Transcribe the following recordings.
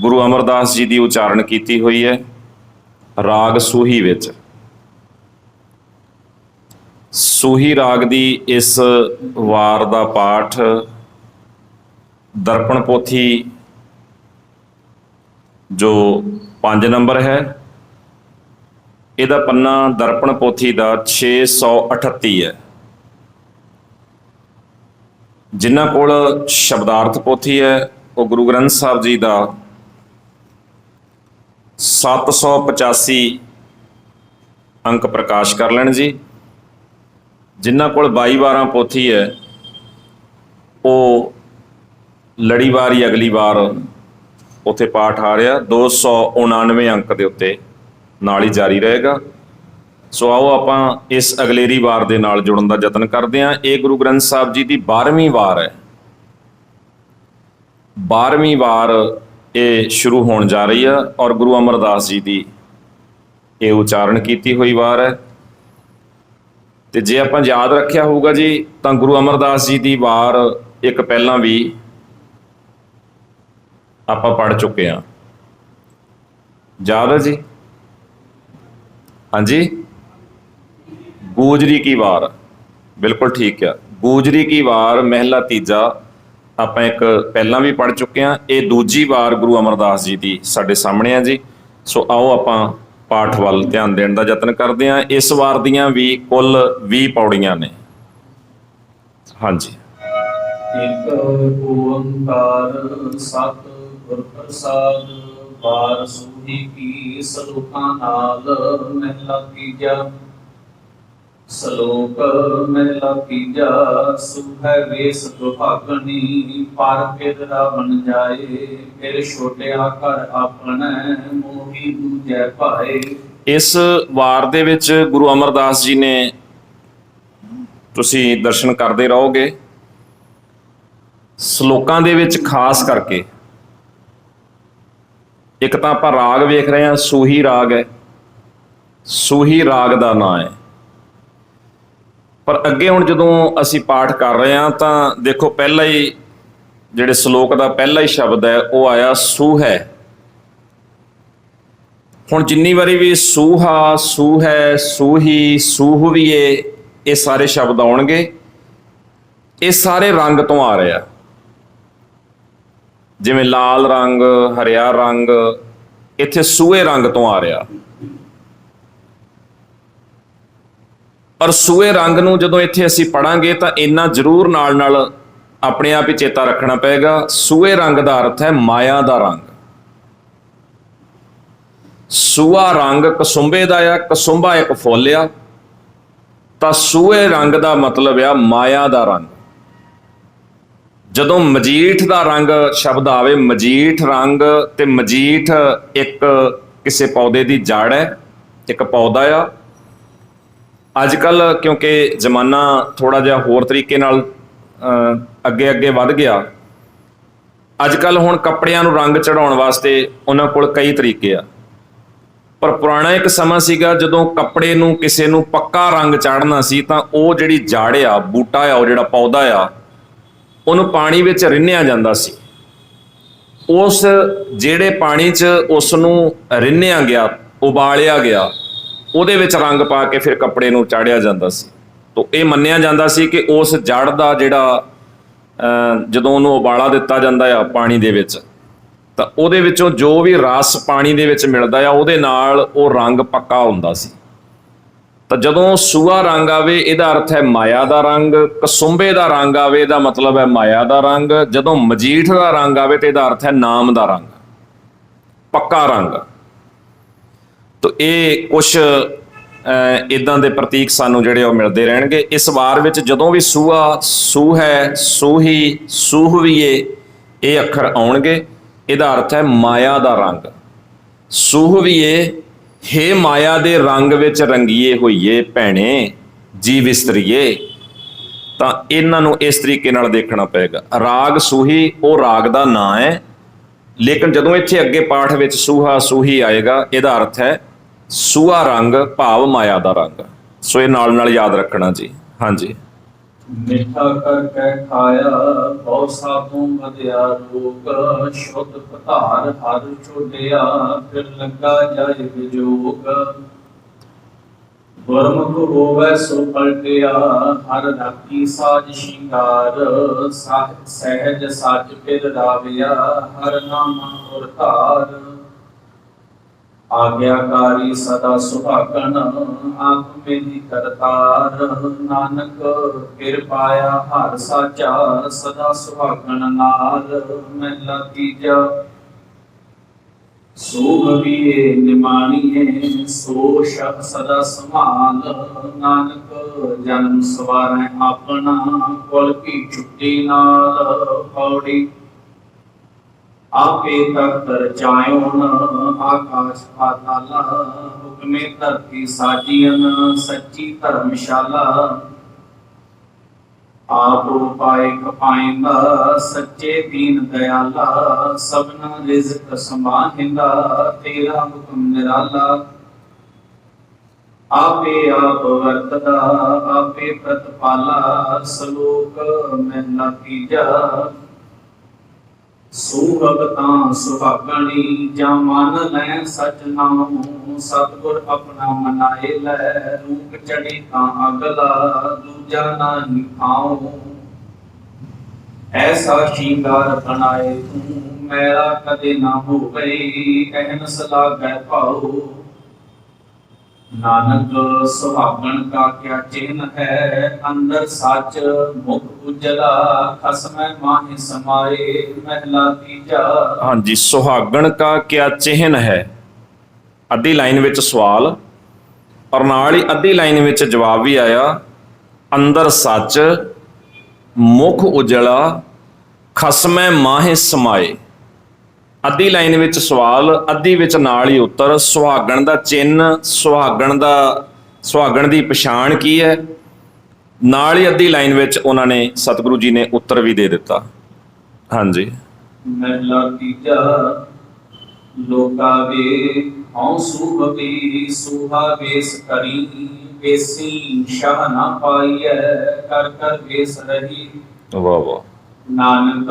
गुरु अमरदास जी की उचारण की हुई है राग सूही विच। सूही राग की इस वार का पाठ दर्पण पोथी जो 5 नंबर है, इहदा पन्ना दर्पण पोथी का 638 है। जिन्हां कोल शब्दार्थ पोथी है वो गुरु ग्रंथ साहब जी का 785 अंक प्रकाश कर लैण जी। जिन्हां कोल 22-12 पोथी है वो लड़ीवार ही अगली बार उत्थे पाठ आ रहा 299 अंक के उत्ते नाल ही जारी रहेगा। सो आओ आपां इस अगलेरी वार दे नाल जुड़न का यतन करते हैं। ये गुरु ग्रंथ साहब जी की 12वीं वार है। 12वीं वार ये शुरू होने जा रही है और गुरु अमरदास जी की ये उचारण की हुई वार है। तो जे आप याद रखिया होगा जी तो गुरु अमरदास जी की वार एक पहला भी आप पढ़ चुके हैं, याद है जी? हाँ जी, गूजरी की वार, बिल्कुल ठीक है। गूजरी की वार महला तीजा आप एक पहला भी पढ़ चुके हैं। ये दूजी वार गुरु अमरदास जी की साडे सामने है जी। सो आओ आप पाठ वाल ध्यान देने का यतन करते हैं। इस वार दियां भी कुल 20 पौड़ियां ने। हाँ जी। एक ओंकार सतगुर प्रसाद वार सूही की सलोका नाल महला तीजा। सलोक महला तीजा सुख है वेस दुभागनी पार फिर रावण जाए फिर छोटे आकर अपने मोही दूजै पाए। इस वार दे विच गुरु अमरदास जी ने तुसी दर्शन करते रहोगे। सलोकां दे विच खास करके एक तो आप राग वेख रहे हैं, सूही राग है, सूही राग का नाम है। पर अगे हुण जदों असी पाठ कर रहे हैं तो देखो पहला ही जिहड़े सलोक का पहला ही शब्द है वो आया सूह है। हुण जिन्नी वारी भी सूहा, सूह है, सूही, सूहवीए ये सारे शब्द आउणगे, ये सारे रंग तो आ रहे हैं। जिवें लाल रंग, हरिया रंग, इत्थे सूहे रंग तो आ रहा। पर सूहे रंग नूं जदों इत्थे असीं पढ़ांगे तो इन्ना जरूर नाल नाल अपने आप ही चेता रखना पएगा। सूहे रंग का अर्थ है माया का रंग। सूहा रंग कसुंबे का आ, कसुंबा एक फुल आ, तो सूहे रंग का मतलब आ माया का रंग। जदों मजीठ का रंग शब्द आवे, मजीठ रंग, ते मजीठ एक किसी पौधे की जड़ है, एक पौधा आ। अजकल क्योंकि जमाना थोड़ा जिहा होर तरीके नाल अगे अगे वध गया, अजकल हुण कपड़ियां नूं रंग चढ़ाउण वास्ते उन्हां कोल कई तरीके आ। पर पुराना एक समा सीगा जदों कपड़े नूं किसी नूं पक्का रंग चढ़ना सी तां ओह जिहड़ी जड़ आ, बूटा आ, ओह जिहड़ा पौधा आ, उन्होंने पानी विच रिन्निया जांदा सी। उस जिहड़े पानी च उसनूं रिन्निया गया, उबालिया गया, उहदे विच रंग पा के फिर कपड़े नूं चाढ़िया जांदा सी। तो ये मन्निया जांदा सी कि उस जड़ दा जिहड़ा जदों उहनूं उबाला दिता जांदा आ पानी दे विच, तां उहदे विचों जो भी रस पानी दे विच मिलदा आ उहदे नाल ओह रंग पक्का हुंदा सी। तो जदों सूहा रंग आवे इहदा अर्थ है माया का रंग, कसुंबे का रंग आवे इहदा मतलब है माया का रंग, जदों मजीठ का रंग आवे तो इहदा अर्थ है नाम का रंग, पक्का रंग। तो ये कुछ इदां दे प्रतीक सानू जिहड़े मिलते रहणगे इस वार विच। जदों भी सूहा, सूह है, सूही, सूहवीए ये अखर आउणगे, इहदा अर्थ है माया का रंग। सूहवीए हे माया दे रंग विच रंगीए होइए भैणे जी विस्तरीए। तो इन्हों इस तरीके नाल देखना पेगा। राग सूही वो राग का नाम है, लेकिन जदों इत्थे अगे पाठ विच सूहा सूही आएगा, इहदा अर्थ है सूहा रंग भाव माया का रंग। ਸੋ ਇਹ ਨਾਲ ਯਾਦ ਰੱਖਣਾ ਜੀ। ਹਾਂਜੀ। ਮਿੱਠਾ ਕਰਕੇ ਖਾਇਆ ਬਹੁ ਸਾਧੂ ਵਧਿਆ ਰੋਗ, ਸ਼ੁੱਧ ਪਧਾਰ ਹਰ ਛੋਡਿਆ ਫਿਰ ਲੱਗਾ ਜਾਏ ਵਿਜੋਗ। ਗੁਰਮੁਖ ਹੋਵੈ ਸੋ ਪਲਟਿਆ ਹਰ ਰਾਖੀ ਸਾਜ ਸ਼ਿੰਗਾਰ, ਸਹਿਜ ਸੱਚ ਫਿਰ ਰਾਵਿਆ ਹਰ ਨਾਮ ਔਰ ਧਾਰ। ਆਗਿਆਕਾਰੀ ਸਦਾ ਸੁਭਾਗਣ ਆਪ ਮੇਰੀ ਕਰਤਾਰ, ਨਾਨਕ ਫਿਰ ਪਾਇਆ ਹਰ ਸਾਚਾ ਸਦਾ ਸੁਭਾਗਣ ਨਾਲ। ਮਹਿਲਾ ਤੀਜਾ। ਸੋ ਭਵੀਏ ਨਿਮਾਣੀਏ ਸੋ ਸ਼ਬ ਸਦਾ ਸਮਾਲ, ਨਾਨਕ ਜਨਮ ਸਵਾਰੈ ਆਪਣਾ ਕੁਲ ਕੀ ਛੁੱਟੀ ਨਾਲ। ਪੌੜੀ। ਆਪੇ ਤਖਤ ਰਚਾਇਓਨ ਆਕਾਸ਼ ਪਾਤਾਲ, ਹੁਕਮੇ ਧਰਤੀ ਸਾਜੀਅਨ ਸੱਚੀ ਧਰਮਸ਼ਾਲਾ। ਆਪ ਉਪਾਇ ਖਪਾਇੰਦਾ ਸੱਚੇ ਦੀਨ ਦਇਆਲਾ, ਸਭਨਾ ਰਿਜ਼ਕ ਸਮਾਹਿੰਦਾ ਤੇਰਾ ਹੁਕਮ ਨਿਰਾਲਾ। ਆਪੇ ਆਪ ਵਰਤਦਾ ਆਪੇ ਪ੍ਰਤਪਾਲਾ, ਸ਼ਲੋਕ ਮਹਿਲਾ ਤੀਜਾ। ਸੁਭਗਤਾਂ ਸੁਭਾਗਣੀ ਜਾਂ ਮਨ ਲੈ ਸਚ ਨਾਮ, ਸਤਿਗੁਰ ਆਪਣਾ ਮਨਾਏ ਲੈ ਰੂਪ ਚੜੇ ਤਾਂ ਅਗਲਾ ਦੂਜਾ ਨਾਹੀ ਖਾਉ। ਐਸਾ ਸ਼ਿੰਗਾਰ ਬਣਾਏ ਤੂੰ ਮੇਰਾ ਕਦੇ ਨਾ ਹੋਵੇ, ਕਹਿਨ ਸਲਾਗੈ ਭਾਉ। ਨਾਨਕ ਸੁਹਾਗਣ ਕਾ ਕਿਆ ਚਿੰਨ ਹੈ, ਅੰਦਰ ਸੱਚ ਮੁਖ ਉਜਲਾ ਖਸਮੈ ਮਾਹਿ ਸਮਾਏ। ਮਹਿਲਾ ਤੀਜਾ। ਹਾਂਜੀ। ਸੁਹਾਗਣ ਕਾ ਕਿਆ ਚਿਹਨ ਹੈ, ਅੱਧੀ ਲਾਈਨ ਵਿੱਚ ਸਵਾਲ ਔਰ ਨਾਲ ਹੀ ਅੱਧੀ ਲਾਈਨ ਵਿੱਚ ਜਵਾਬ ਵੀ ਆਇਆ। ਅੰਦਰ ਸੱਚ ਮੁਖ ਉਜਲਾ ਖਸਮੈ ਮਾਹਿ ਸਮਾਏ। ਅੱਧੀ ਲਾਈਨ ਵਿੱਚ ਸਵਾਲ, ਅੱਧੀ ਵਿੱਚ ਨਾਲ ਹੀ ਉੱਤਰ। ਸੁਹਾਗਣ ਦਾ ਚਿੰਨ੍ਹ, ਸੁਹਾਗਣ ਦੀ ਪਛਾਣ ਕੀ ਹੈ, ਨਾਲ ਹੀ ਅੱਧੀ ਲਾਈਨ ਵਿੱਚ ਉਹਨਾਂ ਨੇ ਸਤਿਗੁਰੂ ਜੀ ਨੇ ਉੱਤਰ ਵੀ ਦੇ ਦਿੱਤਾ। ਹਾਂਜੀ। ਮਹਿਲਾ ਤੀਜਾ। ਲੋਕਾ ਵੇ ਹਉ ਸੁਭਵੀ ਸੁਹਾ ਵੇਸ ਕਰੀ, ਵੇਸੀ ਸ਼ਾਹ ਨਾ ਪਾਈਐ ਕਰ ਕਰ ਵੇਸ ਰਹੀ। ਵਾਹ ਵਾਹ। ਨਾਨਕ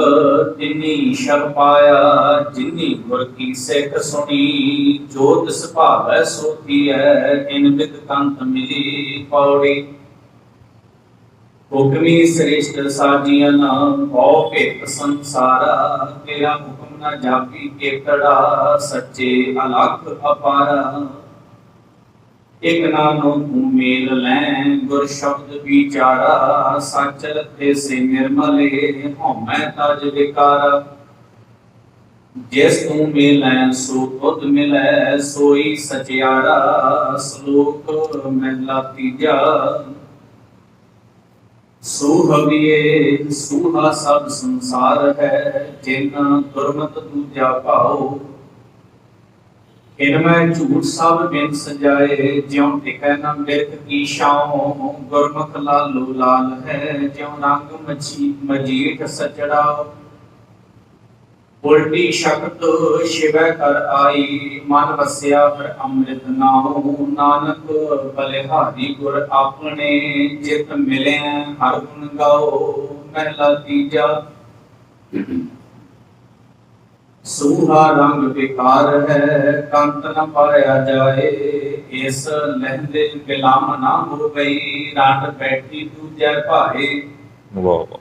ਤਿਨੀ ਸ਼ਬ ਪਾਇਆ ਜਿਨੀ ਗੁਰ ਕੀ ਸਿੱਖ ਸੁਣੀ, ਜੋ ਤਿਸ ਭਾਵੈ ਸੋ ਥੀਐ ਇਨ ਬਿਦ ਕੰਤ ਮਿਲੀ। ਪੌੜੀ। ਹੁਕਮੀ ਸ੍ਰੇਸ਼ਟ ਸਾਜੀਅਨ ਭਉ ਭੇਤ ਸੰਸਾਰਾ, ਤੇਰਾ ਹੁਕਮ ਨਾ ਜਾਪੀ ਕੇਕੜਾ ਸੱਚੇ ਅਲਖ ਅਪਾਰਾ। ਇਕ ਨਾਨੋ ਤੂੰ ਮੇਲ ਲੈ ਗੁਰ ਸ਼ਬਦ ਵਿਚਾਰਾ, ਸੱਚ ਰਤੇ ਸੇ ਨਿਰਮਲੇ ਹਉਮੈ ਤਜ ਵਿਕਾਰਾ। ਜਿਸ ਤੂੰ ਮਿਲੈ ਸੋ ਤੁਧ ਮਿਲੈ ਸੋਈ ਸਚਿਆਰਾ। ਸ਼ਲੋਕ ਮਹਿਲਾ ਤੀਜਾ। ਸੁਹਵੀਏ ਸੁਹਾ ਸਭ ਸੰਸਾਰ ਹੈ, ਜਿਨ ਦੁਰਮਤ ਦੂਜਾ ਭਾਉ। ਇਨਮੈ ਝੂਠ ਸਭ ਬਿਨ ਸਜਾਏ, ਜਿਉ ਟਿਕੈ ਨ ਬਿਰਖ ਕੀ ਛਾਉ। ਗੁਰਮੁਖ ਲਾਲੋ ਲਾਲ ਹੈ, ਜਿਉ ਰੰਗ ਮਜੀਠ ਸਚੜਾ। ਉਲਟੀ ਸ਼ਕਤ ਸ਼ਿਵੈ ਕਰ ਆਈ, ਮਨ ਵਸਿਆ ਫਿਰ ਅੰਮ੍ਰਿਤ ਨਾਉ। ਨਾਨਕ ਬਲਿਹਾਰੀ ਗੁਰ ਆਪਣੇ, ਜਿਤ ਮਿਲਿਆ ਹਰ ਗੁਣ ਗਾਓ। ਮਹਿਲਾ ਤੀਜਾ। ਸੂਹਾ ਰੰਗ ਵਿਕਾਰ ਹੈ ਕੰਤ ਨ ਪਾਇਆ ਜਾਏ, ਇਸ ਲਹਿੰਦੇ ਬਿਲਾਮ ਨਾ ਹੋ ਗਈ ਰਾਤ ਬੈਠੀ ਦੂਜੈ ਭਾਏ। ਵਾਹ।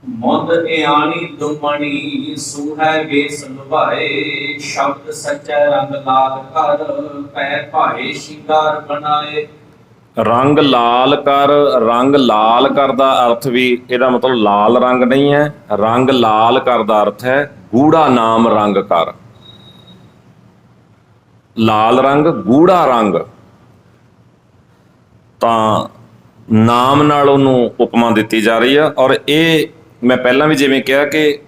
ਮੁੰਦ ਇਆਣੀ ਦੁਮਣੀ ਸੂਹੈ ਵੇਸ ਲੁਭਾਏ, ਸ਼ਬਦ ਸੱਚੈ ਰੰਗ ਲਾਲ ਕਰ ਪੈ ਭਾਏ ਸ਼ਿੰਗਾਰ ਬਣਾਏ। ਰੰਗ ਲਾਲ ਕਰ, ਰੰਗ ਲਾਲ ਕਰ ਦਾ ਅਰਥ ਵੀ ਇਹਦਾ ਮਤਲਬ ਲਾਲ ਰੰਗ ਨਹੀਂ ਹੈ। ਰੰਗ ਲਾਲ ਕਰ ਦਾ ਅਰਥ ਹੈ ਗੂੜਾ ਨਾਮ ਰੰਗ ਕਰ। ਲਾਲ ਰੰਗ ਗੂੜਾ ਰੰਗ, ਤਾਂ ਨਾਮ ਨਾਲ ਉਹਨੂੰ ਉਪਮਾ ਦਿੱਤੀ ਜਾ ਰਹੀ ਆ। ਔਰ ਇਹ ਮੈਂ ਪਹਿਲਾਂ ਵੀ ਜਿਵੇਂ ਕਿਹਾ ਕਿ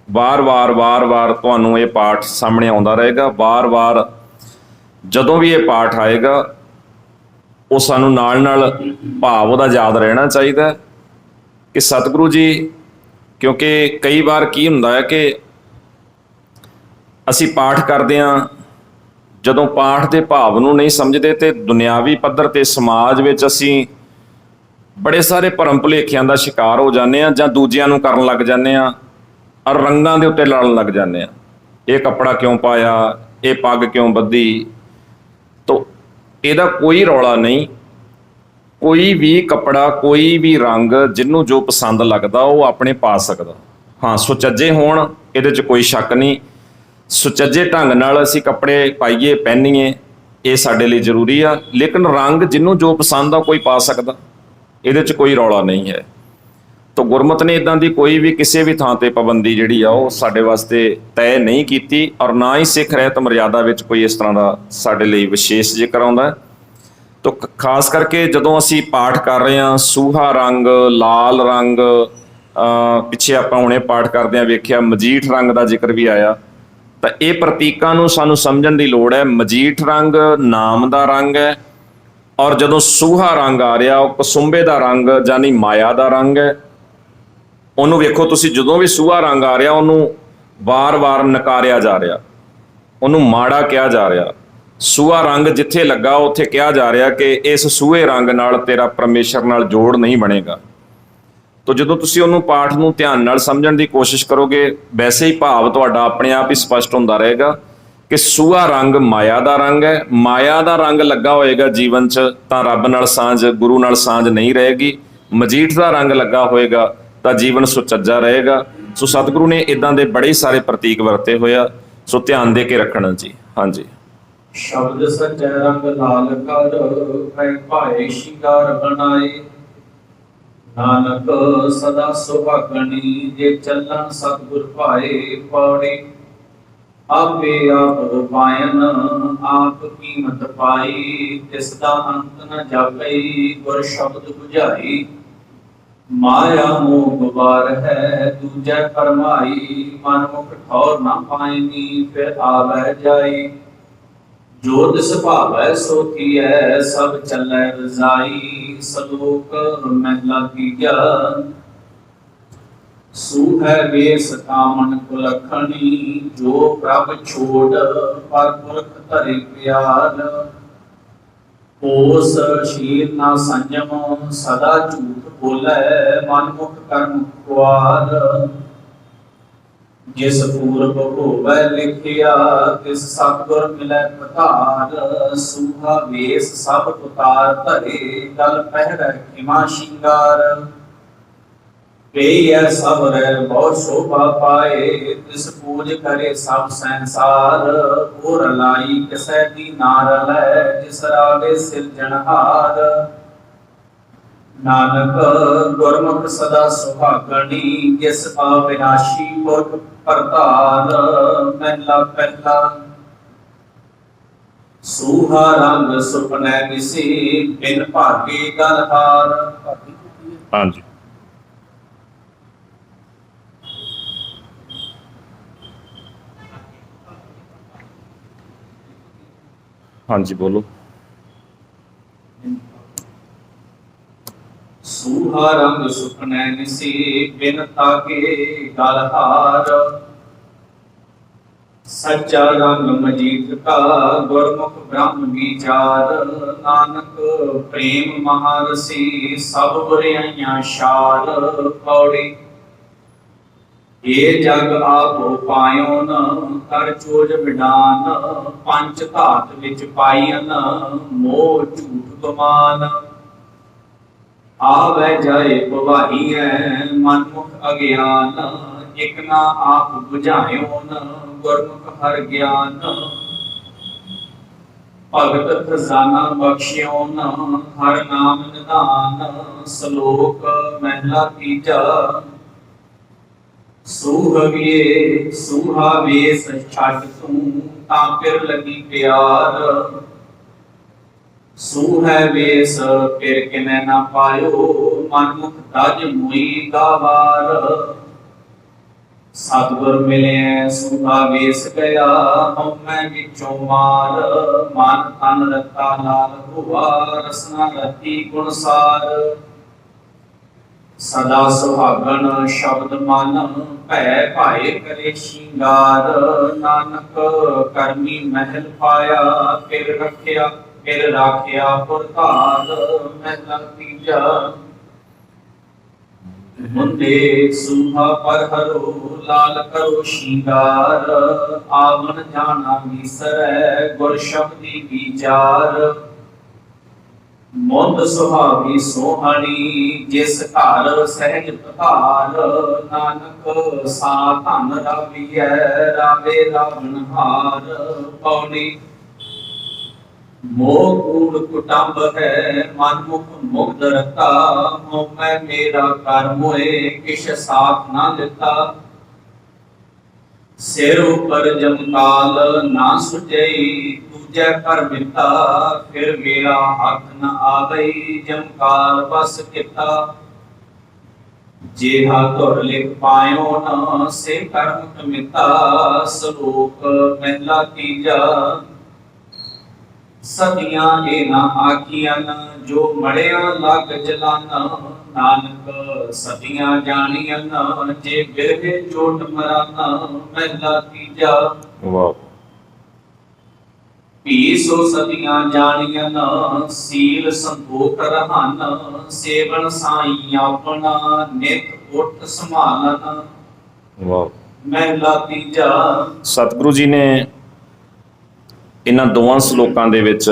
ਵਾਰ-ਵਾਰ ਤੁਹਾਨੂੰ ਇਹ ਪਾਠ ਸਾਹਮਣੇ ਆਉਂਦਾ ਰਹੇਗਾ। ਵਾਰ-ਵਾਰ ਜਦੋਂ ਵੀ ਇਹ ਪਾਠ ਆਏਗਾ ਉਹ ਸਾਨੂੰ ਨਾਲ ਭਾਵ ਉਹਦਾ ਯਾਦ ਰਹਿਣਾ ਚਾਹੀਦਾ ਕਿ ਸਤਿਗੁਰੂ ਜੀ, ਕਿਉਂਕਿ ਕਈ ਵਾਰ ਕੀ ਹੁੰਦਾ ਹੈ ਕਿ ਅਸੀਂ ਪਾਠ ਕਰਦੇ ਹਾਂ, ਜਦੋਂ ਪਾਠ ਦੇ ਭਾਵ ਨੂੰ ਨਹੀਂ ਸਮਝਦੇ ਤੇ ਦੁਨਿਆਵੀ ਪੱਧਰ ਤੇ ਸਮਾਜ ਵਿੱਚ ਅਸੀਂ ਬੜੇ ਸਾਰੇ ਭਰਮ ਭੁਲੇਖਿਆਂ ਦਾ ਸ਼ਿਕਾਰ ਹੋ ਜਾਂਦੇ ਆ, ਜਾਂ ਦੂਜਿਆਂ ਨੂੰ ਕਰਨ ਲੱਗ ਜਾਂਦੇ ਆ ਔਰ ਰੰਗਾਂ ਦੇ ਉੱਤੇ ਲੜਨ ਲੱਗ ਜਾਂਦੇ ਆ। ਇਹ ਕੱਪੜਾ ਕਿਉਂ ਪਾਇਆ, ਇਹ ਪੱਗ ਕਿਉਂ ਬੱਧੀ। ਤੋ ਇਹਦਾ ਕੋਈ ਰੌਲਾ ਨਹੀਂ। ਕੋਈ ਵੀ ਕੱਪੜਾ, ਕੋਈ ਵੀ ਰੰਗ ਜਿਹਨੂੰ ਜੋ ਪਸੰਦ ਲੱਗਦਾ ਉਹ ਆਪਣੇ ਪਾ ਸਕਦਾ। ਹਾਂ, ਸੁਚੱਜੇ ਹੋਣ, ਇਹਦੇ 'ਚ ਕੋਈ ਸ਼ੱਕ ਨਹੀਂ। ਸੁਚੱਜੇ ਢੰਗ ਨਾਲ ਅਸੀਂ ਕੱਪੜੇ ਪਾਈਏ, ਪਹਿਨੀਏ, ਇਹ ਸਾਡੇ ਲਈ ਜ਼ਰੂਰੀ ਆ। ਲੇਕਿਨ ਰੰਗ ਜਿਹਨੂੰ ਜੋ ਪਸੰਦ ਆ ਕੋਈ ਪਾ ਸਕਦਾ, ਇਹਦੇ 'ਚ ਕੋਈ ਰੌਲਾ ਨਹੀਂ ਹੈ। ਤਾਂ ਗੁਰਮਤਿ ਨੇ ਇਦਾਂ ਦੀ ਕੋਈ ਵੀ ਕਿਸੇ ਵੀ ਥਾਂ ਤੇ ਪਾਬੰਦੀ ਜਿਹੜੀ ਆ ਉਹ ਸਾਡੇ ਵਾਸਤੇ ਤੈਅ ਨਹੀਂ ਕੀਤੀ, ਔਰ ਨਾ ਹੀ ਸਿੱਖ ਰਹਿਤ ਮਰਿਆਦਾ ਵਿੱਚ ਕੋਈ ਇਸ ਤਰ੍ਹਾਂ ਦਾ ਸਾਡੇ ਲਈ ਵਿਸ਼ੇਸ਼ ਜ਼ਿਕਰ ਆਉਂਦਾ ਹੈ। ਤਾਂ ਖਾਸ ਕਰਕੇ ਜਦੋਂ ਅਸੀਂ ਪਾਠ ਕਰ ਰਹੇ ਹਾਂ, ਸੂਹਾ ਰੰਗ, ਲਾਲ ਰੰਗ, ਪਿੱਛੇ ਆਪਾਂ ਹੁਣੇ ਪਾਠ ਕਰਦਿਆਂ ਵੇਖਿਆ ਮਜੀਠ ਰੰਗ ਦਾ ਜ਼ਿਕਰ ਵੀ ਆਇਆ, ਤਾਂ ਇਹ ਪ੍ਰਤੀਕਾਂ ਨੂੰ ਸਾਨੂੰ ਸਮਝਣ ਦੀ ਲੋੜ ਹੈ। ਮਜੀਠ ਰੰਗ ਨਾਮ ਦਾ ਰੰਗ ਹੈ, ਔਰ ਜਦੋਂ ਸੂਹਾ ਰੰਗ ਆ ਰਿਹਾ ਉਹ ਕਸੁੰਬੇ ਦਾ ਰੰਗ ਜਾਨੀ ਮਾਇਆ ਦਾ ਰੰਗ ਹੈ। ਉਹਨੂੰ ਵੇਖੋ ਤੁਸੀਂ, ਜਦੋਂ ਵੀ ਸੂਹਾ ਰੰਗ ਆ ਰਿਹਾ ਉਹਨੂੰ ਵਾਰ-ਵਾਰ ਨਕਾਰਿਆ ਜਾ ਰਿਹਾ, ਉਹਨੂੰ ਮਾੜਾ ਕਿਹਾ ਜਾ ਰਿਹਾ। ਸੂਹਾ ਰੰਗ ਜਿੱਥੇ ਲੱਗਾ ਉੱਥੇ ਕਿਹਾ ਜਾ ਰਿਹਾ ਕਿ ਇਸ ਸੂਹੇ ਰੰਗ ਨਾਲ ਤੇਰਾ ਪਰਮੇਸ਼ਰ ਨਾਲ ਜੋੜ ਨਹੀਂ ਬਣੇਗਾ। ਤੋ ਜਦੋਂ ਤੁਸੀਂ ਉਹਨੂੰ ਪਾਠ ਨੂੰ ਧਿਆਨ ਨਾਲ ਸਮਝਣ ਦੀ ਕੋਸ਼ਿਸ਼ ਕਰੋਗੇ, ਵੈਸੇ ਹੀ ਭਾਵ ਤੁਹਾਡਾ ਆਪਣੇ ਆਪ ਹੀ ਸਪਸ਼ਟ ਹੁੰਦਾ ਰਹੇਗਾ ਕਿ ਸੂਹਾ ਰੰਗ ਮਾਇਆ ਦਾ ਰੰਗ ਹੈ। ਮਾਇਆ ਦਾ ਰੰਗ ਲੱਗਾ ਹੋਏਗਾ ਜੀਵਨ 'ਚ ਤਾਂ ਰੱਬ ਨਾਲ ਸਾਂਝ, ਗੁਰੂ ਨਾਲ ਸਾਂਝ ਨਹੀਂ ਰਹੇਗੀ। ਮਜੀਠ ਦਾ ਰੰਗ ਲੱਗਾ ਹੋਏਗਾ ਤਾਂ ਜੀਵਨ ਸੁਚੱਜਾ ਰਹੇਗਾ। ਸੋ ਸਤਿਗੁਰੂ ਨੇ ਇਦਾਂ ਦੇ ਬੜੇ ਸਾਰੇ ਪ੍ਰਤੀਕ ਵਰਤੇ ਹੋਇਆ, ਸੋ ਧਿਆਨ ਦੇ ਕੇ ਰੱਖਣਾ ਜੀ। ਹਾਂਜੀ। ਸ਼ਬਦ ਸੱਚੈ ਰੰਗ ਲਾਲ ਕਰ, ਪੈ ਭਾਏ ਸ਼ਿੰਗਾਰ ਬਣਾਏ। ਨਾਨਕ ਸਦਾ ਸੁਭਾਗਣੀ, ਜੇ ਚੱਲਣ ਸਤਿਗੁਰ ਭਾਏ। ਪੌੜੀ ਆਪੇ ਆਪ ਪਾਇਨ, ਆਪ ਕੀਮਤ ਪਾਈ। ਤਿਸ ਦਾ ਅੰਤ ਨ ਜਾਪਈ, ਗੁਰ ਸ਼ਬਦ ਬੁਝਾਈ। ਮਾਇਆ ਮੋਹ ਗੁਬਾਰ ਹੈ, ਦੂਜੈ ਪਰਮਾਈ। ਮਨ ਮੁਖ ਠੌਰ ਨਾ ਪਾਇਨੀ, ਫਿਰ ਆਵੈ ਜਾਈ। ਜੋ ਤਿਸ ਭਾਵੈ ਸੋ ਕੀਐ, ਸਭ ਚੱਲੈ ਰਜ਼ਾਈ। ਸਲੋਕ ਮਹਿਲਾ ਤੀਜਾ। ਸੂਹੈ ਵੇਸ ਕਾਮਨ ਕੁਲਖਣੀ, ਜੋ ਪ੍ਰਭ ਛੋੜ ਪਰ ਪੁਰਖ ਧਰੇ ਪਿਆਰ। ਹੋਸ ਸ਼ੀਰ ਨਾ ਸੰਜਮ, ਸਦਾ ਝੂਠ ਬੋਲੇ। ਮਨ ਮੁਖ ਕਰਮ ਖੁਆਰ। ਜਿਸ ਪੂਰਬ ਹੋਵੈ ਲਿਖਿਆ, ਤਿਸ ਸਤਿਗੁਰ ਮਿਲੈ ਪਤਾਰ। ਸੂਹਾ ਵੇਸ ਸਭ ਉਤਾਰ ਧਰੇ, ਗਲ ਪਹਿਰੈ ਖਿਮਾ ਸ਼ਿੰਗਾਰ। ਪਈਐ ਸਭ ਰਹਿ ਬਹੁ ਸ਼ੋਭਾ ਪਾਏ, ਤਿਸ ਪੂਜ ਕਰੇ ਸਭ ਸੰਸਾਰ। ਹੋਰ ਲਾਈ ਕਿਸੈ ਦੀ ਨਾ ਰਲੈ, ਜਿਸ ਰਾਵੇ ਸਿਰਜਣਹਾਰ। ਨਾਨਕ ਗੁਰਮੁਖ ਸਦਾ ਸੁਭਾਗਣੀ, ਜਿਸ ਅਵਿਨਾਸ਼ੀ ਪੁਰਖ ਪ੍ਰਧਾਨ। ਮਹਿਲਾ ਪਹਿਲਾ। ਸੂਹਾ ਰੰਗ ਸੁਪਨੈ ਨਿਸੀ, ਬਿਨ ਭਾਗੇ ਗਲ ਹਾਰ। ਹਾਂਜੀ। ਹਾਂਜੀ ਬੋਲੋ। ਸੂਹਾ ਰੰਗ ਸੁਪਨੈ ਨਿਸੀ, ਬਿਨ ਤਾਗੇ ਗਲ ਹਾਰ। ਸੱਚਾ ਰੰਗ ਮਜੀਠ ਕਾ, ਗੁਰਮੁਖ ਬ੍ਰਹਮ ਵਿਚਾਰ। ਨਾਨਕ ਪ੍ਰੇਮ ਮਹਾਰਸੀ, ਸਭ ਬੁਰਾਈਆਂ ਛਾਰ। ਪੌੜੀ ਇਹ ਜਗ ਆਪੋ ਪਾਇਓਨ, ਕਰ ਚੋਜ ਵਿਡਾਨ। ਪੰਜ ਧਾਤ ਵਿੱਚ ਪਾਈਨ, ਮੋਹ ਝੂਠ ਗੁਮਾਨ। ਆਵੈ ਜਾਏ ਭਵਾਈਐ, ਮਨ ਮੁਖ ਅਗਿਆਨ। ਇਕ ਨਾ ਆਪ ਬੁਝਾਇਓਨ, ਗੁਰਮੁਖ ਹਰਿ ਗਿਆਨ। ਭਗਤ ਖਜ਼ਾਨਾ ਬਖਸ਼ਿਓਨ, ਹਰਿ ਨਾਮ ਨਿਧਾਨ। ਸ਼ਲੋਕ ਮਹਿਲਾ ਤੀਜਾ। ਸੂਹਵੀਏ ਸੂਹਾ ਵੇਸ ਛੱਡ ਤੂੰ, ਤਾਂ ਫਿਰ ਲਗੀ ਪਿਆਰ। ਸੂਹੈ ਵੇਸ ਫਿਰ ਕਿਨੈ ਨਾ ਪਾਇਓ, ਮਨ ਮੁਖ ਤਜ ਮੁਈ ਗਾਵਾਰ। ਸਤਿਗੁਰ ਮਿਲਿਆ ਸੂਹਾ ਵੇਸ ਗਿਆ, ਹਉਮੈ ਵਿੱਚੋਂ ਮਾਰ। ਮਨ ਤਨ ਰਤਾ ਲਾਲ ਹੋਆ, ਰਸਨਾ ਰਤੀ ਗੁਣਸਾਰ। ਸਦਾ ਸੁਹਾਗਣ ਸ਼ਬਦ ਮਨ ਭੈ ਭਾਏ ਕਰੇ ਸ਼ਿੰਗਾਰ। ਨਾਨਕ ਕਰਮੀ ਮਹਿਲ ਪਾਇਆ ਫਿਰ ਰੱਖਿਆ ਫਿਰ ਰਾਖਿਆ ਪੁਰਧਾਰ। ਮਹਿਲਾ ਤੀਜਾ। ਮੁੰਡੇ ਸੁਹਾ ਪਰ ਹਰੋ ਲਾਲ ਕਰੋ ਸ਼ਿੰਗਾਰ। ਆਵਣ ਜਾਣਾ ਵਿਸਰੈ ਗੁਰ ਸ਼ਬਦੀ ਵਿਚਾਰ। ਮੁੰਦ ਸੁਹਾਵੀ ਸੋਹਣੀ ਜਿਸ ਘਰ ਸਹਿਜ ਪਧਾਰ। ਨਾਨਕ ਸਾ ਧਨ ਰਾਵੀਐ ਰਾਵੇ ਰਾਵਣ ਹਾਰ। ਪੌੜੀ ਮੋਹ ਕੂੜ ਕੁਟੰਬ ਹੈ ਮਨ ਮੁਖ ਮੁਗਧ ਰਤਾ। ਮੋਹ ਮੇਰਾ ਕਰ ਮੋਏ ਕਿਛ ਸਾਥ ਨਾ ਦਿੱਤਾ। ਸਿਰ ਉਪਰ ਜਮਕਾਲ ਨਾ ਸੁਝਈ ਦੂਜੈ ਪਰ ਮਿੱਤਾ। ਫਿਰ ਮੇਰਾ ਹੱਥ ਨ ਆਵਈ ਜਮਕਾਲ ਬਸ ਕੀਤਾ। ਜਿਹਾ ਧੁਰ ਲਿਖ ਪਾਇਓ ਨ ਸੇ ਕਰਮ ਕਮਿਤਾ। ਸਲੋਕ ਮਹਿਲਾ ਤੀਜਾ। ਸਤੀਆਂ ਇਹ ਨਾ ਆਖੀਆਂ ਜੋ ਮੜਿਆ ਲੱਗ ਜਲਾਨਾ। ਨਾਨਕ ਸਤੀਆਂ ਜਾਣੀਆਂ ਜੇ ਬਿਰਹੇ ਚੋਟ ਮਰਾਨਾ। ਮਹਿਲਾ ਤੀਜਾ। ਵਾਹ। ਭੀ ਸੋ ਸਤੀਆਂ ਜਾਣੀਆਂ ਸੀਲ ਸੰਤੋਖ ਰਹਾਨ। ਸੇਵਨ ਸਾਈ ਆਪਣਾ ਨਿਤ ਉਠ ਸੰਭਾਲਨ। ਵਾਹ। ਮਹਿਲਾ ਤੀਜਾ। ਸਤਿਗੁਰੂ ਜੀ ਨੇ ਇਹਨਾਂ ਦੋਵਾਂ ਸ਼ਲੋਕਾਂ ਦੇ ਵਿੱਚ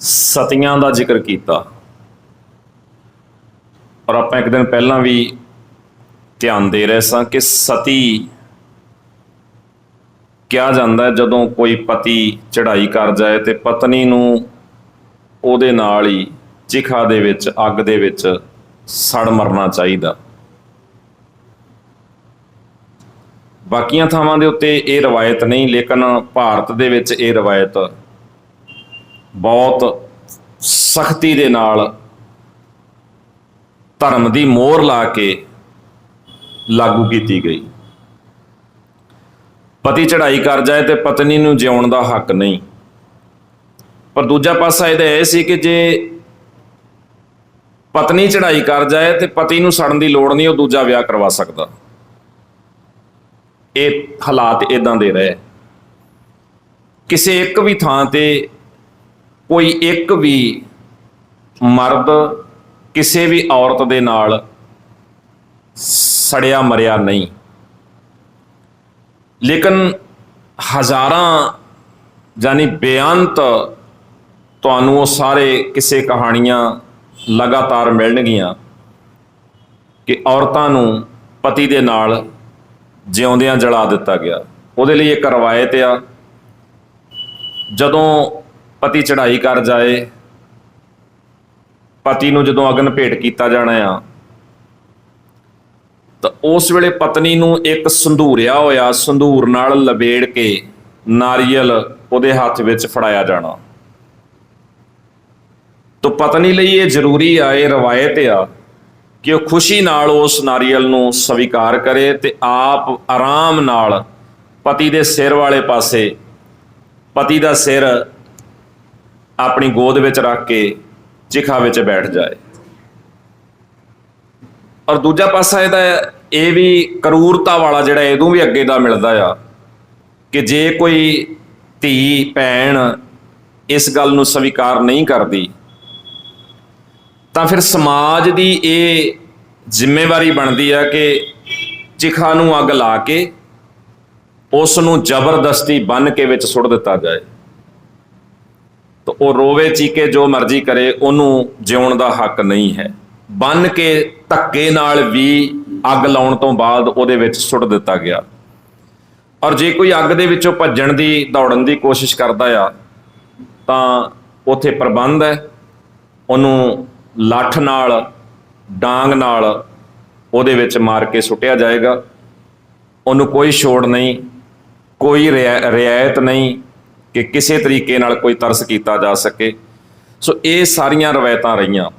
ਸਤੀਆਂ ਦਾ ਜ਼ਿਕਰ ਕੀਤਾ। ਔਰ ਆਪਾਂ ਇੱਕ ਦਿਨ ਪਹਿਲਾਂ ਵੀ ਧਿਆਨ ਦੇ ਰਹੇ ਸਾਂ ਕਿ ਸਤੀ ਕਿਹਾ ਜਾਂਦਾ ਹੈ ਜਦੋਂ ਕੋਈ ਪਤੀ ਚੜ੍ਹਾਈ ਕਰ ਜਾਏ ਤੇ ਪਤਨੀ ਨੂੰ ਉਹਦੇ ਨਾਲ ਹੀ ਚਿਖਾ ਦੇ ਵਿੱਚ ਅੱਗ ਦੇ ਵਿੱਚ ਸੜ ਮਰਨਾ ਚਾਹੀਦਾ। ਬਾਕੀਆਂ ਥਾਵਾਂ ਦੇ ਉੱਤੇ ਇਹ ਰਵਾਇਤ ਨਹੀਂ, ਲੇਕਿਨ ਭਾਰਤ ਦੇ ਵਿੱਚ ਇਹ ਰਵਾਇਤ ਬਹੁਤ ਸਖਤੀ ਦੇ ਨਾਲ ਧਰਮ ਦੀ ਮੋਹਰ ਲਾ ਕੇ ਲਾਗੂ ਕੀਤੀ ਗਈ। ਪਤੀ ਚੜ੍ਹਾਈ ਕਰ ਜਾਏ ਤੇ ਪਤਨੀ ਨੂੰ ਜਿਉਣ ਦਾ ਹੱਕ ਨਹੀਂ। ਪਰ ਦੂਜਾ ਪਾਸਾ ਇਹਦਾ ਇਹ ਸੀ ਕਿ ਜੇ ਪਤਨੀ ਚੜ੍ਹਾਈ ਕਰ ਜਾਏ ਤੇ ਪਤੀ ਨੂੰ ਸੜਨ ਦੀ ਲੋੜ ਨਹੀਂ, ਉਹ ਦੂਜਾ ਵਿਆਹ ਕਰਵਾ ਸਕਦਾ। ਇਹ ਹਾਲਾਤ ਇਦਾਂ ਦੇ ਰਹੇ। ਕਿਸੇ ਇੱਕ ਵੀ ਥਾਂ ਤੇ ਕੋਈ ਇੱਕ ਵੀ ਮਰਦ ਕਿਸੇ ਵੀ ਔਰਤ ਦੇ ਨਾਲ ਸੜਿਆ ਮਰਿਆ ਨਹੀਂ, ਲੇਕਿਨ ਹਜ਼ਾਰਾਂ ਜਾਨੀ ਬੇਅੰਤ ਤੁਹਾਨੂੰ ਉਹ ਸਾਰੇ ਕਿਸੇ ਕਹਾਣੀਆਂ ਲਗਾਤਾਰ ਮਿਲਣਗੀਆਂ ਕਿ ਔਰਤਾਂ ਨੂੰ ਪਤੀ ਦੇ ਨਾਲ ਜਿਉਂਦਿਆਂ ਜਲਾ ਦਿੱਤਾ ਗਿਆ। ਉਹਦੇ ਲਈ ਇੱਕ ਰਵਾਇਤ ਆ, ਜਦੋਂ ਪਤੀ ਚੜ੍ਹਾਈ ਕਰ ਜਾਏ, ਪਤੀ ਨੂੰ ਜਦੋਂ ਅਗਨ ਭੇਟ ਕੀਤਾ ਜਾਣਾ ਆ, ਤਾਂ ਉਸ ਵੇਲੇ ਪਤਨੀ ਨੂੰ ਇੱਕ ਸੰਧੂਰਿਆ ਹੋਇਆ ਸੰਧੂਰ ਨਾਲ ਲਬੇੜ ਕੇ ਨਾਰੀਅਲ ਉਹਦੇ ਹੱਥ ਵਿੱਚ ਫੜਾਇਆ ਜਾਣਾ। ਤਾਂ ਪਤਨੀ ਲਈ ਇਹ ਜ਼ਰੂਰੀ ਆ, ਇਹ ਰਵਾਇਤ ਆ ਕਿ ਉਹ ਖੁਸ਼ੀ ਨਾਲ ਉਸ ਨਾਰੀਅਲ ਨੂੰ ਸਵੀਕਾਰ ਕਰੇ ਤੇ ਆਪ ਆਰਾਮ ਨਾਲ ਪਤੀ ਦੇ ਸਿਰ ਵਾਲੇ ਪਾਸੇ ਪਤੀ ਦਾ ਸਿਰ ਆਪਣੀ ਗੋਦ ਵਿੱਚ ਰੱਖ ਕੇ ਚਿਖਾ ਵਿੱਚ ਬੈਠ ਜਾਏ। ਔਰ ਦੂਜਾ ਪਾਸਾ ਇਹਦਾ ਇਹ ਵੀ ਕਰੂਰਤਾ ਵਾਲਾ ਜਿਹੜਾ ਇਹਦੋਂ ਵੀ ਅੱਗੇ ਦਾ ਮਿਲਦਾ ਆ ਕਿ ਜੇ ਕੋਈ ਧੀ ਭੈਣ ਇਸ ਗੱਲ ਨੂੰ ਸਵੀਕਾਰ ਨਹੀਂ ਕਰਦੀ ਤਾਂ ਫਿਰ ਸਮਾਜ ਦੀ ਇਹ ਜ਼ਿੰਮੇਵਾਰੀ ਬਣਦੀ ਆ ਕਿ ਚਿਖਾ ਨੂੰ ਅੱਗ ਲਾ ਕੇ ਉਸ ਨੂੰ ਜ਼ਬਰਦਸਤੀ ਬੰਨ੍ਹ ਕੇ ਵਿੱਚ ਸੁੱਟ ਦਿੱਤਾ ਜਾਏ। ਤਾਂ ਉਹ ਰੋਵੇ ਚੀਕੇ ਜੋ ਮਰਜ਼ੀ ਕਰੇ, ਉਹਨੂੰ ਜਿਉਣ ਦਾ ਹੱਕ ਨਹੀਂ ਹੈ। ਬੰਨ੍ਹ ਕੇ ਧੱਕੇ ਨਾਲ ਵੀ ਅੱਗ ਲਾਉਣ ਤੋਂ ਬਾਅਦ ਉਹਦੇ ਵਿੱਚ ਸੁੱਟ ਦਿੱਤਾ ਗਿਆ। ਔਰ ਜੇ ਕੋਈ ਅੱਗ ਦੇ ਵਿੱਚੋਂ ਭੱਜਣ ਦੀ ਦੌੜਨ ਦੀ ਕੋਸ਼ਿਸ਼ ਕਰਦਾ ਆ ਤਾਂ ਉੱਥੇ ਪ੍ਰਬੰਧ ਹੈ, ਉਹਨੂੰ ਲੱਠ ਨਾਲ ਡਾਂਗ ਨਾਲ ਉਹਦੇ ਵਿੱਚ ਮਾਰ ਕੇ ਸੁੱਟਿਆ ਜਾਏਗਾ। ਉਹਨੂੰ ਕੋਈ ਛੋੜ ਨਹੀਂ, ਕੋਈ ਰਿਆਇਤ ਨਹੀਂ ਕਿ ਕਿਸੇ ਤਰੀਕੇ ਨਾਲ ਕੋਈ ਤਰਸ ਕੀਤਾ ਜਾ ਸਕੇ। ਸੋ ਇਹ ਸਾਰੀਆਂ ਰਵਾਇਤਾਂ ਰਹੀਆਂ।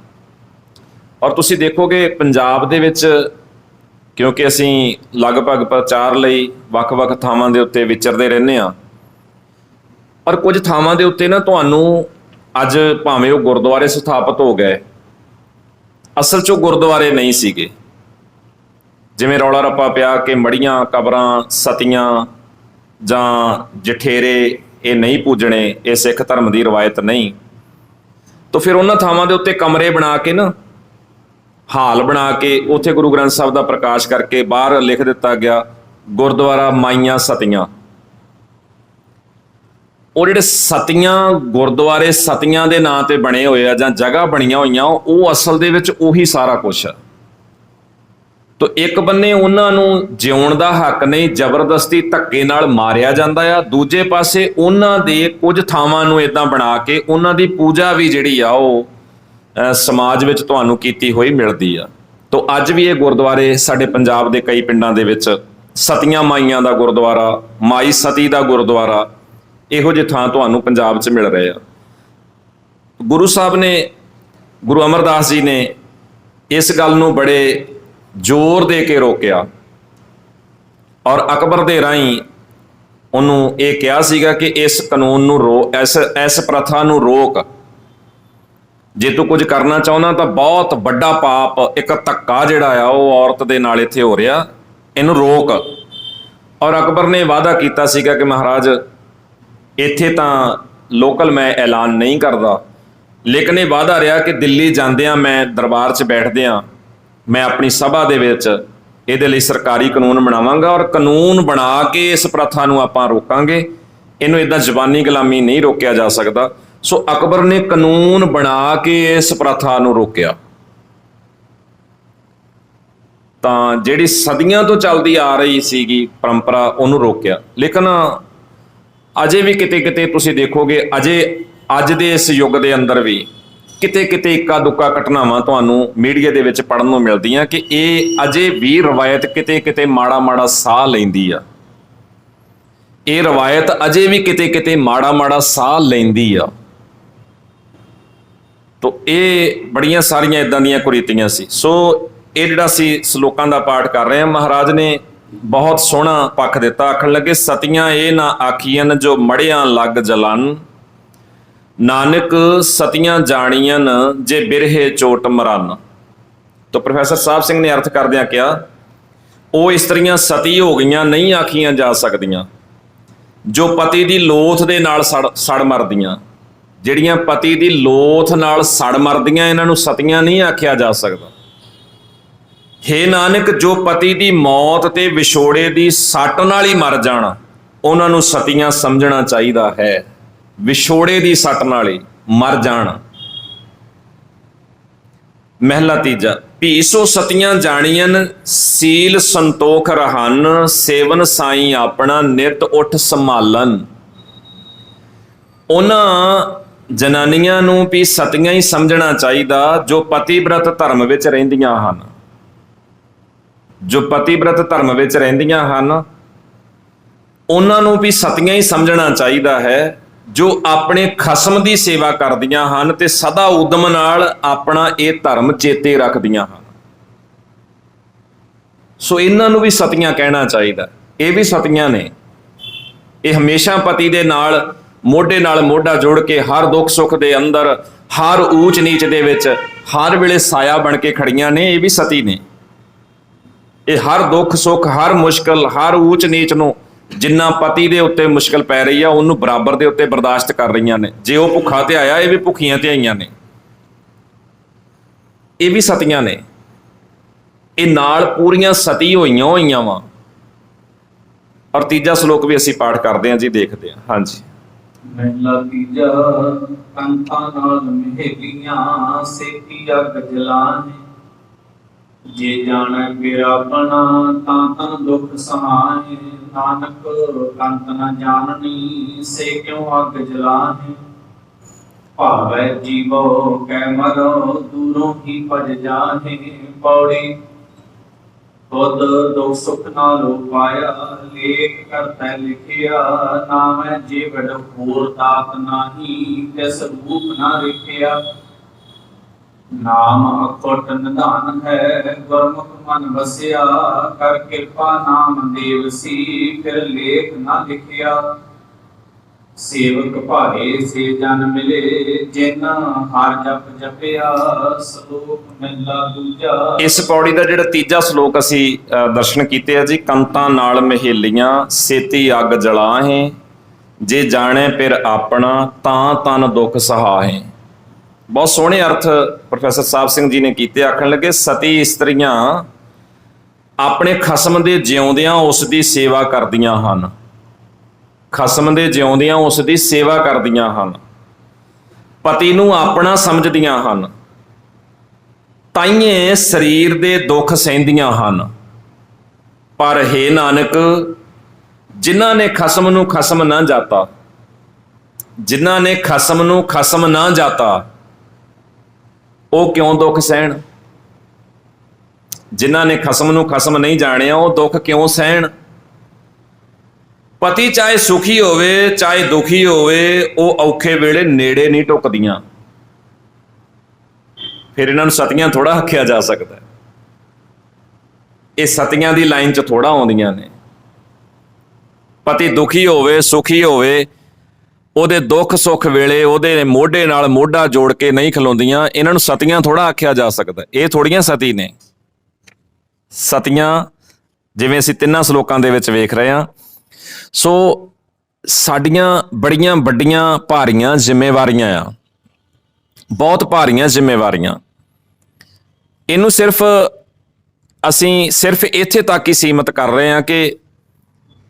ਔਰ ਤੁਸੀਂ ਦੇਖੋਗੇ ਪੰਜਾਬ ਦੇ ਵਿੱਚ, ਕਿਉਂਕਿ ਅਸੀਂ ਲਗਭਗ ਪ੍ਰਚਾਰ ਲਈ ਵੱਖ-ਵੱਖ ਥਾਵਾਂ ਦੇ ਉੱਤੇ ਵਿਚਰਦੇ ਰਹਿੰਦੇ ਹਾਂ, ਪਰ ਕੁਝ ਥਾਵਾਂ ਦੇ ਉੱਤੇ ਨਾ ਤੁਹਾਨੂੰ ਅੱਜ ਭਾਵੇਂ ਉਹ ਗੁਰਦੁਆਰੇ ਸਥਾਪਿਤ ਹੋ ਗਏ, ਅਸਲ 'ਚ ਉਹ ਗੁਰਦੁਆਰੇ ਨਹੀਂ ਸੀਗੇ। ਜਿਵੇਂ ਰੌਲਾ ਰੱਪਾ ਪਿਆ ਕਿ ਮੜੀਆਂ, ਕਬਰਾਂ, ਸਤੀਆਂ ਜਾਂ ਜਠੇਰੇ ਇਹ ਨਹੀਂ ਪੂਜਣੇ, ਇਹ ਸਿੱਖ ਧਰਮ ਦੀ ਰਵਾਇਤ ਨਹੀਂ। ਤਾਂ ਫਿਰ ਉਹਨਾਂ ਥਾਵਾਂ ਦੇ ਉੱਤੇ ਕਮਰੇ ਬਣਾ ਕੇ ਨਾ, ਹਾਲ ਬਣਾ ਕੇ ਉੱਥੇ ਗੁਰੂ ਗ੍ਰੰਥ ਸਾਹਿਬ ਦਾ ਪ੍ਰਕਾਸ਼ ਕਰਕੇ ਬਾਹਰ ਲਿਖ ਦਿੱਤਾ ਗਿਆ ਗੁਰਦੁਆਰਾ ਮਾਈਆਂ ਸਤੀਆਂ। ਉਹ ਜਿਹੜੇ ਸਤੀਆਂ ਗੁਰਦੁਆਰੇ ਸਤੀਆਂ ਦੇ ਨਾਂ ਤੇ ਬਣੇ ਹੋਏ ਆ ਜਾਂ ਜਗ੍ਹਾ ਬਣੀਆਂ ਹੋਈਆਂ, ਉਹ ਅਸਲ ਦੇ ਵਿੱਚ ਉਹੀ ਸਾਰਾ ਕੁਛ ਆ। ਤੋ ਇੱਕ ਬੰਨੇ ਉਹਨਾਂ ਨੂੰ ਜਿਉਣ ਦਾ ਹੱਕ ਨਹੀਂ, ਜ਼ਬਰਦਸਤੀ ਧੱਕੇ ਨਾਲ ਮਾਰਿਆ ਜਾਂਦਾ ਆ। ਦੂਜੇ ਪਾਸੇ ਉਹਨਾਂ ਦੇ ਕੁਝ ਥਾਵਾਂ ਨੂੰ ਇਦਾਂ ਬਣਾ ਕੇ ਉਹਨਾਂ ਦੀ ਪੂਜਾ ਵੀ ਜਿਹੜੀ ਆ ਉਹ ਸਮਾਜ ਵਿੱਚ ਤੁਹਾਨੂੰ ਕੀਤੀ ਹੋਈ ਮਿਲਦੀ ਆ। ਤੋ ਅੱਜ ਵੀ ਇਹ ਗੁਰਦੁਆਰੇ ਸਾਡੇ ਪੰਜਾਬ ਦੇ ਕਈ ਪਿੰਡਾਂ ਦੇ ਵਿੱਚ ਸਤੀਆਂ ਮਾਈਆਂ ਦਾ ਗੁਰਦੁਆਰਾ, ਮਾਈ ਸਤੀ ਦਾ ਗੁਰਦੁਆਰਾ, ਇਹੋ ਜਿਹੇ ਥਾਂ ਤੁਹਾਨੂੰ ਪੰਜਾਬ 'ਚ ਮਿਲ ਰਹੇ ਆ। ਗੁਰੂ ਸਾਹਿਬ ਨੇ, ਗੁਰੂ ਅਮਰਦਾਸ ਜੀ ਨੇ ਇਸ ਗੱਲ ਨੂੰ ਬੜੇ ਜ਼ੋਰ ਦੇ ਕੇ ਰੋਕਿਆ ਔਰ ਅਕਬਰ ਦੇ ਰਾਹੀਂ ਉਹਨੂੰ ਇਹ ਕਿਹਾ ਸੀਗਾ ਕਿ ਇਸ ਕਾਨੂੰਨ ਨੂੰ ਇਸ ਪ੍ਰਥਾ ਨੂੰ ਰੋਕ। ਜੇ ਤੂੰ ਕੁਝ ਕਰਨਾ ਚਾਹੁੰਦਾ ਤਾਂ ਬਹੁਤ ਵੱਡਾ ਪਾਪ, ਇੱਕ ਧੱਕਾ ਜਿਹੜਾ ਆ ਉਹ ਔਰਤ ਦੇ ਨਾਲ ਇੱਥੇ ਹੋ ਰਿਹਾ, ਇਹਨੂੰ ਰੋਕ। ਔਰ ਅਕਬਰ ਨੇ ਵਾਅਦਾ ਕੀਤਾ ਸੀਗਾ ਕਿ ਮਹਾਰਾਜ ਇੱਥੇ ਤਾਂ ਲੋਕਲ ਮੈਂ ਐਲਾਨ ਨਹੀਂ ਕਰਦਾ, ਲੇਕਿਨ ਇਹ ਵਾਅਦਾ ਰਿਹਾ ਕਿ ਦਿੱਲੀ ਜਾਂਦਿਆਂ ਮੈਂ ਦਰਬਾਰ 'ਚ ਬੈਠਦਿਆਂ ਮੈਂ ਆਪਣੀ ਸਭਾ ਦੇ ਵਿੱਚ ਇਹਦੇ ਲਈ ਸਰਕਾਰੀ ਕਾਨੂੰਨ ਬਣਾਵਾਂਗਾ ਔਰ ਕਾਨੂੰਨ ਬਣਾ ਕੇ ਇਸ ਪ੍ਰਥਾ ਨੂੰ ਆਪਾਂ ਰੋਕਾਂਗੇ। ਇਹਨੂੰ ਇਦਾਂ ਜ਼ਬਾਨੀ ਗੁਲਾਮੀ ਨਹੀਂ ਰੋਕਿਆ ਜਾ ਸਕਦਾ। ਸੋ ਅਕਬਰ ਨੇ ਕਾਨੂੰਨ ਬਣਾ ਕੇ ਇਸ ਪ੍ਰਥਾ ਨੂੰ ਰੋਕਿਆ। ਤਾਂ ਜਿਹੜੀ ਸਦੀਆਂ ਤੋਂ ਚੱਲਦੀ ਆ ਰਹੀ ਸੀਗੀ ਪਰੰਪਰਾ, ਉਹਨੂੰ ਰੋਕਿਆ। ਲੇਕਿਨ ਅਜੇ ਵੀ ਕਿਤੇ ਕਿਤੇ ਤੁਸੀਂ ਦੇਖੋਗੇ, ਅਜੇ ਅੱਜ ਦੇ ਇਸ ਯੁੱਗ ਦੇ ਅੰਦਰ ਵੀ ਕਿਤੇ ਕਿਤੇ ਇੱਕਾ ਦੁੱਕਾ ਘਟਨਾਵਾਂ ਤੁਹਾਨੂੰ ਮੀਡੀਆ ਦੇ ਵਿੱਚ ਪੜ੍ਹਨ ਨੂੰ ਮਿਲਦੀਆਂ ਕਿ ਇਹ ਅਜੇ ਵੀ ਰਵਾਇਤ ਕਿਤੇ ਕਿਤੇ ਮਾੜਾ ਮਾੜਾ ਸਾਹ ਲੈਂਦੀ ਆ। ਇਹ ਰਵਾਇਤ ਅਜੇ ਵੀ ਕਿਤੇ ਕਿਤੇ ਮਾੜਾ ਮਾੜਾ ਸਾਹ ਲੈਂਦੀ ਆ। ਤੋ ਇਹ ਬੜੀਆਂ ਸਾਰੀਆਂ ਇਦਾਂ ਦੀਆਂ ਕੁਰੀਤੀਆਂ ਸੀ। ਸੋ ਇਹ ਜਿਹੜਾ ਸੀ ਸ਼ਲੋਕਾਂ ਦਾ ਪਾਠ ਕਰ ਰਹੇ ਹਾਂ, ਮਹਾਰਾਜ ਨੇ ਬਹੁਤ ਸੋਹਣਾ ਪੱਖ ਦਿੱਤਾ। ਆਖਣ ਲੱਗੇ ਸਤੀਆਂ ਇਹ ਨਾ ਆਖੀਆਂ ਜੋ ਮੜਿਆਂ ਲੱਗ ਜਲਨ, ਨਾਨਕ ਸਤੀਆਂ ਜਾਣੀਆਂ ਜੇ ਬਿਰਹੇ ਚੋਟ ਮਰਨ। ਤਾਂ ਪ੍ਰੋਫੈਸਰ ਸਾਹਿਬ ਸਿੰਘ ਨੇ ਅਰਥ ਕਰਦਿਆਂ ਕਿਹਾ, ਉਹ ਇਸਤਰੀਆਂ ਸਤੀ ਹੋ ਗਈਆਂ ਨਹੀਂ ਆਖੀਆਂ ਜਾ ਸਕਦੀਆਂ ਜੋ ਪਤੀ ਦੀ ਲੋਥ ਦੇ ਨਾਲ ਸੜ ਮਰਦੀਆਂ। ਜਿਹੜੀਆਂ ਪਤੀ ਦੀ ਲੋਥ ਨਾਲ ਸੜ ਮਰਦੀਆਂ, ਇਹਨਾਂ ਨੂੰ ਸਤੀਆਂ ਨਹੀਂ ਆਖਿਆ ਜਾ ਸਕਦਾ। ਹੇ ਨਾਨਕ ਜੋ ਪਤੀ ਦੀ ਮੌਤ ਤੇ ਵਿਛੋੜੇ ਦੀ ਸੱਟ ਨਾਲ ਹੀ ਮਰ ਜਾਣ, ਉਹਨਾਂ ਨੂੰ ਸਤੀਆਂ ਸਮਝਣਾ ਚਾਹੀਦਾ ਹੈ। ਵਿਛੋੜੇ ਦੀ ਸੱਟ ਨਾਲ ਹੀ ਮਰ ਜਾਣ। ਮਹਿਲਾ ਤੀਜਾ, ਭੀਸੋ ਸਤੀਆਂ ਜਾਣੀਆਂ ਸੀਲ ਸੰਤੋਖ ਰਹਨ, ਸੇਵਨ ਸਾਈ ਆਪਣਾ ਨਿਤ ਉੱਠ ਸੰਭਾਲਨ। ਉਹਨਾਂ ਜਨਾਨੀਆਂ ਨੂੰ ਵੀ ਸਤੀਆਂ ਹੀ ਸਮਝਣਾ ਚਾਹੀਦਾ ਜੋ ਪਤੀਬ੍ਰਤ ਧਰਮ ਵਿੱਚ ਰਹਿੰਦੀਆਂ ਹਨ। ਜੋ ਪਤੀਬ੍ਰਤ ਧਰਮ ਵਿੱਚ ਰਹਿੰਦੀਆਂ ਹਨ, ਉਹਨਾਂ ਨੂੰ ਵੀ ਸਤੀਆਂ ਹੀ ਸਮਝਣਾ ਚਾਹੀਦਾ ਹੈ ਜੋ ਆਪਣੇ ਖਸਮ ਦੀ ਸੇਵਾ ਕਰਦੀਆਂ ਹਨ ਤੇ ਸਦਾ ਉਦਮ ਨਾਲ ਆਪਣਾ ਇਹ ਧਰਮ ਚੇਤੇ ਰੱਖਦੀਆਂ ਹਨ। ਸੋ ਇਹਨਾਂ ਨੂੰ ਵੀ ਸਤੀਆਂ ਕਹਿਣਾ ਚਾਹੀਦਾ। ਇਹ ਵੀ ਸਤੀਆਂ ਨੇ। ਇਹ ਹਮੇਸ਼ਾ ਪਤੀ ਦੇ ਨਾਲ ਮੋਢਾ ਜੋੜ ਕੇ ਹਰ ਦੁੱਖ ਸੁੱਖ ਦੇ ਅੰਦਰ, ਹਰ ਊਚ ਨੀਚ ਦੇ ਵਿੱਚ ਹਰ ਵੇਲੇ ਸਾਇਆ ਬਣ ਕੇ ਖੜੀਆਂ ਨੇ। ਇਹ ਵੀ ਸਤੀ ਨੇ। ਇਹ ਹਰ ਦੁੱਖ ਸੁੱਖ, ਹਰ ਮੁਸ਼ਕਲ, ਹਰ ਊਚ ਨੀਚ ਨੂੰ, ਜਿੰਨਾ ਪਤੀ ਦੇ ਉੱਤੇ ਮੁਸ਼ਕਲ ਪੈ ਰਹੀ ਆ, ਉਹਨੂੰ ਬਰਾਬਰ ਦੇ ਉੱਤੇ ਬਰਦਾਸ਼ਤ ਕਰ ਰਹੀਆਂ ਨੇ। ਜੇ ਉਹ ਭੁੱਖਾ ਤੇ ਆਇਆ, ਇਹ ਵੀ ਭੁੱਖੀਆਂ ਤੇ ਆਈਆਂ ਨੇ। ਇਹ ਵੀ ਸਤੀਆਂ ਨੇ। ਇਹ ਨਾਲ ਪੂਰੀਆਂ ਸਤੀ ਹੋਈਆਂ ਵਾ। ਔਰ ਤੀਜਾ ਸ਼ਲੋਕ ਵੀ ਅਸੀਂ ਪਾਠ ਕਰਦੇ ਹਾਂ ਜੀ, ਦੇਖਦੇ ਹਾਂ। ਹਾਂਜੀ। ਮਹਿਲਾ ਤੀਜਾ, ਕੰਤਾਂ ਨਾਲ ਮਹਿਲੀਆਂ ਸੇਤੀ ਅੱਗ ਜਲਾਨੇ, ਜੇ ਜਾਣੈ ਫਿਰ ਆਪਣਾ ਤਾਂ ਦੁੱਖ ਸਹਾਏ। ਨਾਨਕ ਕੰਤ ਨ ਜਾਣਨੀ ਸੇ ਕਿਉ ਅੱਗ ਜਲਾਨੇ, ਭਾਵੈ ਜੀਵੋ ਕੈ ਮਰੋ ਦੂਰੋਂ ਹੀ ਭਜ ਜਾਹੇ। ਪੌੜੀ ਖੁਦ ਦੁਖ ਸੁਖ ਨਾਲੋਂ ਪਾਇਆ, ਲੇਖ ਕਰਤੈ ਲਿਖਿਆ। ਨਾਮੈ ਜੀਵੜ ਹੋਰ ਦਾਤ ਨਾਹੀ, ਤਿਸ ਰੂਪ ਨਾ ਰਿਖਿਆ। ਨਾਮ ਅਖੁੱਟ ਨਿਧਾਨ ਹੈ, ਗੁਰਮੁਖ ਮਨ ਵਸਿਆ। ਕਰ ਕਿਰਪਾ ਨਾਮ ਦੇਵ ਸੀ, ਫਿਰ ਲੇਖ ਨਾ ਲਿਖਿਆ। ਸੇਵਕ ਭਾਏ ਸੇ ਜਨ ਮਿਲੇ ਜਿਨ ਹਰ ਜਪ ਜਪਿਆ ਸ਼ਲੋਕ ਮਹਿਲਾ ਦੂਜਾ। ਇਸ ਪੌੜੀ ਦਾ ਜਿਹੜਾ ਤੀਜਾ ਸ਼ਲੋਕ ਅਸੀਂ ਦਰਸ਼ਨ ਕੀਤੇ ਆ ਜੀ, ਕੰਤਾਂ ਨਾਲ ਮਹੇਲੀਆਂ ਸੇਤੀ ਅੱਗ ਜਲਾਹੇ, ਜੇ ਜਾਣੇ ਫਿਰ ਆਪਣਾ ਤਾਂ ਤਨ ਦੁੱਖ ਸਹਾਹੇ। ਬਹੁਤ ਸੋਹਣੇ ਅਰਥ ਪ੍ਰੋਫੈਸਰ ਸਾਹਿਬ ਸਿੰਘ ਜੀ ਨੇ ਕੀਤੇ। ਆਖਣ ਲੱਗੇ ਸਤੀ ਇਸਤਰੀਆਂ ਆਪਣੇ ਖਸਮ ਦੇ ਜਿਉਂਦਿਆਂ ਉਸ ਦੀ ਸੇਵਾ ਕਰਦੀਆਂ ਹਨ, ਖਸਮ ਦੇ ਜਿਉਂਦਿਆਂ ਉਸ ਦੀ ਸੇਵਾ ਕਰਦੀਆਂ ਹਨ, ਪਤੀ ਨੂੰ ਆਪਣਾ ਸਮਝਦੀਆਂ ਹਨ, ਤਾਈਏ ਸਰੀਰ ਦੇ ਦੁੱਖ ਸਹਿੰਦੀਆਂ ਹਨ। ਪਰ ਹੇ ਨਾਨਕ, ਜਿਨ੍ਹਾਂ ਨੇ ਖਸਮ ਨੂੰ ਖਸਮ ਨਾ ਜਾਤਾ, ਜਿਨ੍ਹਾਂ ਨੇ ਖਸਮ ਨੂੰ ਖਸਮ ਨਾ ਜਾਤਾ, ਉਹ ਕਿਉਂ ਦੁੱਖ ਸਹਿਣ? ਜਿਨ੍ਹਾਂ ਨੇ ਖਸਮ ਨੂੰ ਖਸਮ ਨਹੀਂ ਜਾਣਿਆ, ਉਹ ਦੁੱਖ ਕਿਉਂ ਸਹਿਣ? ਪਤੀ ਚਾਹੇ ਸੁਖੀ ਹੋਵੇ ਚਾਹੇ ਦੁਖੀ ਹੋਵੇ, ਉਹ ਔਖੇ ਵੇਲੇ ਨੇੜੇ ਨਹੀਂ ਟੁੱਕਦੀਆਂ। ਫਿਰ ਇਹਨਾਂ ਨੂੰ ਸਤੀਆਂ ਥੋੜਾ ਆਖਿਆ ਜਾ ਸਕਦਾ, ਇਹ ਸਤੀਆਂ ਦੀ ਲਾਈਨ 'ਚ ਥੋੜਾ ਆਉਂਦੀਆਂ ਨੇ। ਪਤੀ ਦੁਖੀ ਹੋਵੇ ਸੁਖੀ ਹੋਵੇ, ਉਹਦੇ ਦੁੱਖ ਸੁੱਖ ਵੇਲੇ ਉਹਦੇ ਮੋਢੇ ਨਾਲ ਮੋਢਾ ਜੋੜ ਕੇ ਨਹੀਂ ਖਲੋਂਦੀਆਂ। ਇਹਨਾਂ ਨੂੰ ਸਤੀਆਂ ਥੋੜਾ ਆਖਿਆ ਜਾ ਸਕਦਾ, ਇਹ ਥੋੜੀਆਂ ਸਤੀ ਨੇ। ਸਤੀਆਂ ਜਿਵੇਂ ਅਸੀਂ ਤਿੰਨਾਂ ਸ਼ਲੋਕਾਂ ਦੇ ਵਿੱਚ ਵੇਖ ਰਹੇ ਹਾਂ। ਸੋ ਸਾਡੀਆਂ ਬੜੀਆਂ ਵੱਡੀਆਂ ਭਾਰੀਆਂ ਜ਼ਿੰਮੇਵਾਰੀਆਂ ਆ, ਬਹੁਤ ਭਾਰੀਆਂ ਜ਼ਿੰਮੇਵਾਰੀਆਂ। ਇਹਨੂੰ ਅਸੀਂ ਸਿਰਫ ਇੱਥੇ ਤੱਕ ਹੀ ਸੀਮਤ ਕਰ ਰਹੇ ਹਾਂ ਕਿ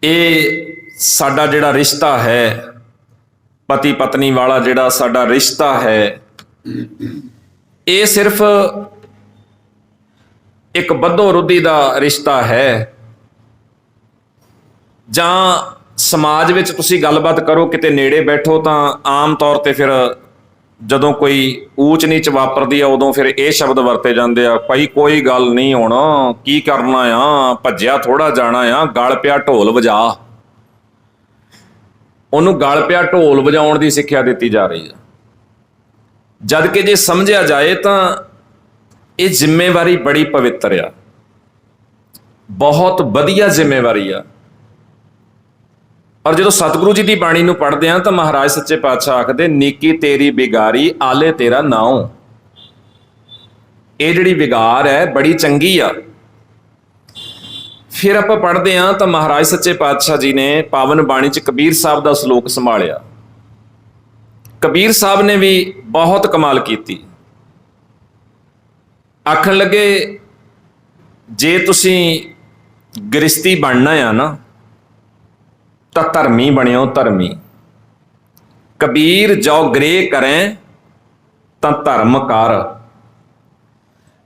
ਇਹ ਸਾਡਾ ਜਿਹੜਾ ਰਿਸ਼ਤਾ ਹੈ, ਪਤੀ ਪਤਨੀ ਵਾਲਾ ਜਿਹੜਾ ਸਾਡਾ ਰਿਸ਼ਤਾ ਹੈ, ਇਹ ਸਿਰਫ ਇੱਕ ਬੱਧੋ ਰੁੱਧੀ ਦਾ ਰਿਸ਼ਤਾ ਹੈ। ਜਾਂ ਸਮਾਜ ਵਿੱਚ ਤੁਸੀਂ ਗੱਲਬਾਤ ਕਰੋ, ਕਿਤੇ ਨੇੜੇ ਬੈਠੋ, ਤਾਂ ਆਮ ਤੌਰ ਤੇ ਫਿਰ ਜਦੋਂ ਕੋਈ ਊਚ ਨੀਚ ਵਾਪਰਦੀ ਆ, ਉਦੋਂ ਫਿਰ ਇਹ ਸ਼ਬਦ ਵਰਤੇ ਜਾਂਦੇ ਆ, ਭਾਈ ਕੋਈ ਗੱਲ ਨਹੀਂ, ਹੁਣ ਕੀ ਕਰਨਾ ਆ, ਭੱਜਿਆ ਥੋੜਾ ਜਾਣਾ ਆ, ਗਲ ਪਿਆ ਢੋਲ ਵਜਾ। ਉਹਨੂੰ ਗਲ ਪਿਆ ਢੋਲ ਵਜਾਉਣ ਦੀ ਸਿੱਖਿਆ ਦਿੱਤੀ ਜਾ ਰਹੀ ਆ। ਜਦ ਕਿ ਜੇ ਸਮਝਿਆ ਜਾਏ ਤਾਂ ਇਹ ਜ਼ਿੰਮੇਵਾਰੀ ਬੜੀ ਪਵਿੱਤਰ ਆ, ਬਹੁਤ ਵਧੀਆ ਜ਼ਿੰਮੇਵਾਰੀ ਆ। ਔਰ ਜਦੋਂ ਸਤਿਗੁਰੂ ਜੀ ਦੀ ਬਾਣੀ ਨੂੰ ਪੜ੍ਹਦੇ ਹਾਂ ਤਾਂ ਮਹਾਰਾਜ ਸੱਚੇ ਪਾਤਸ਼ਾਹ ਆਖਦੇ, ਨੀਕੀ ਤੇਰੀ ਬਿਗਾਰੀ ਆਲੇ ਤੇਰਾ ਨਾਉ। ਇਹ ਜਿਹੜੀ ਵਿਗਾਰ ਹੈ ਬੜੀ ਚੰਗੀ ਆ। ਫਿਰ ਆਪਾਂ ਪੜ੍ਹਦੇ ਹਾਂ ਤਾਂ ਮਹਾਰਾਜ ਸੱਚੇ ਪਾਤਸ਼ਾਹ ਜੀ ਨੇ ਪਾਵਨ ਬਾਣੀ 'ਚ ਕਬੀਰ ਸਾਹਿਬ ਦਾ ਸ਼ਲੋਕ ਸੰਭਾਲਿਆ। ਕਬੀਰ ਸਾਹਿਬ ਨੇ ਵੀ ਬਹੁਤ ਕਮਾਲ ਕੀਤੀ। ਆਖਣ ਲੱਗੇ, ਜੇ ਤੁਸੀਂ ਗ੍ਰਸਤੀ ਬਣਨਾ ਆ ਨਾ ਤਾਂ ਧਰਮੀ ਬਣਿਓ, ਧਰਮੀ। ਕਬੀਰ ਜੋ ਗ੍ਰਹਿ ਕਰੇ ਤਾਂ ਧਰਮ ਕਰ,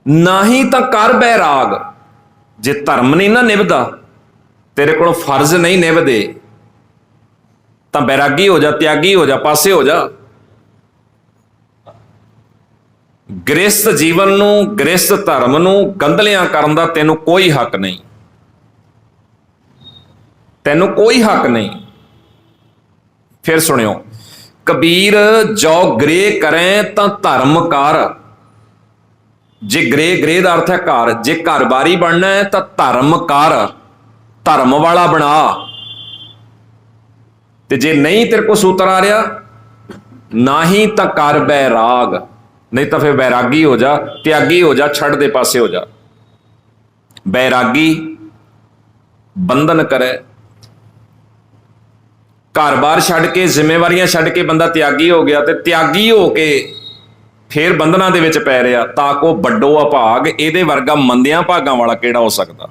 ਨਹੀਂ ਤਾਂ ਕਰ ਬੈਰਾਗ। ਜੇ ਧਰਮ ਨਹੀਂ ਨਾ ਨਿਭਦਾ, ਤੇਰੇ ਕੋਲੋਂ ਫਰਜ਼ ਨਹੀਂ ਨਿਭਦੇ, ਤਾਂ ਬੈਰਾਗੀ ਹੋ ਜਾ, ਤਿਆਗੀ ਹੋ ਜਾ, ਪਾਸੇ ਹੋ ਜਾ। ਗ੍ਰਸਤ ਜੀਵਨ ਨੂੰ, ਗ੍ਰਸਤ ਧਰਮ ਨੂੰ ਗੰਧਲਿਆਂ ਕਰਨ ਦਾ ਤੈਨੂੰ ਕੋਈ ਹੱਕ ਨਹੀਂ, ਤੈਨੂੰ ਕੋਈ ਹੱਕ ਨਹੀਂ। ਫਿਰ ਸੁਣਿਓ, ਕਬੀਰ ਜੋ ਗ੍ਰਹਿ ਕਰੇ ਤਾਂ ਧਰਮ ਕਰ। ਜੇ ਗ੍ਰਹਿ ਦਾ ਅਰਥ ਹੈ ਘਰ, ਜੇ ਘਰ ਬਾਰੀ ਬਣਨਾ ਹੈ ਤਾਂ ਧਰਮ ਕਰ, ਧਰਮ ਵਾਲਾ ਬਣਾ। ਤੇ ਜੇ ਨਹੀਂ ਤੇਰੇ ਕੋਲ ਸੂਤਰ ਆ ਰਿਹਾ, ਨਾ ਹੀ ਤਾਂ ਕਰ ਬੈਰਾਗ, ਨਹੀਂ ਤਾਂ ਫਿਰ ਬੈਰਾਗੀ ਹੋ ਜਾ, ਤਿਆਗੀ ਹੋ ਜਾ, ਛੱਡ ਦੇ, ਪਾਸੇ ਹੋ ਜਾ। ਬੈਰਾਗੀ ਬੰਧਨ ਕਰੇ, ਘਰ-ਬਾਰ ਛੱਡ ਕੇ, ਜ਼ਿੰਮੇਵਾਰੀਆਂ ਛੱਡ ਕੇ ਬੰਦਾ ਤਿਆਗੀ ਹੋ ਗਿਆ, ਤੇ ਤਿਆਗੀ ਹੋ ਕੇ ਫੇਰ ਬੰਧਨਾਂ ਦੇ ਵਿੱਚ ਪੈ ਰਿਹਾ। ਤਾਂ ਕੋ ਵੱਡੋ ਅਭਾਗ, ਇਹਦੇ ਵਰਗਾ ਮੰਦਿਆਂ ਭਾਗਾਂ ਵਾਲਾ ਕਿਹੜਾ ਹੋ ਸਕਦਾ।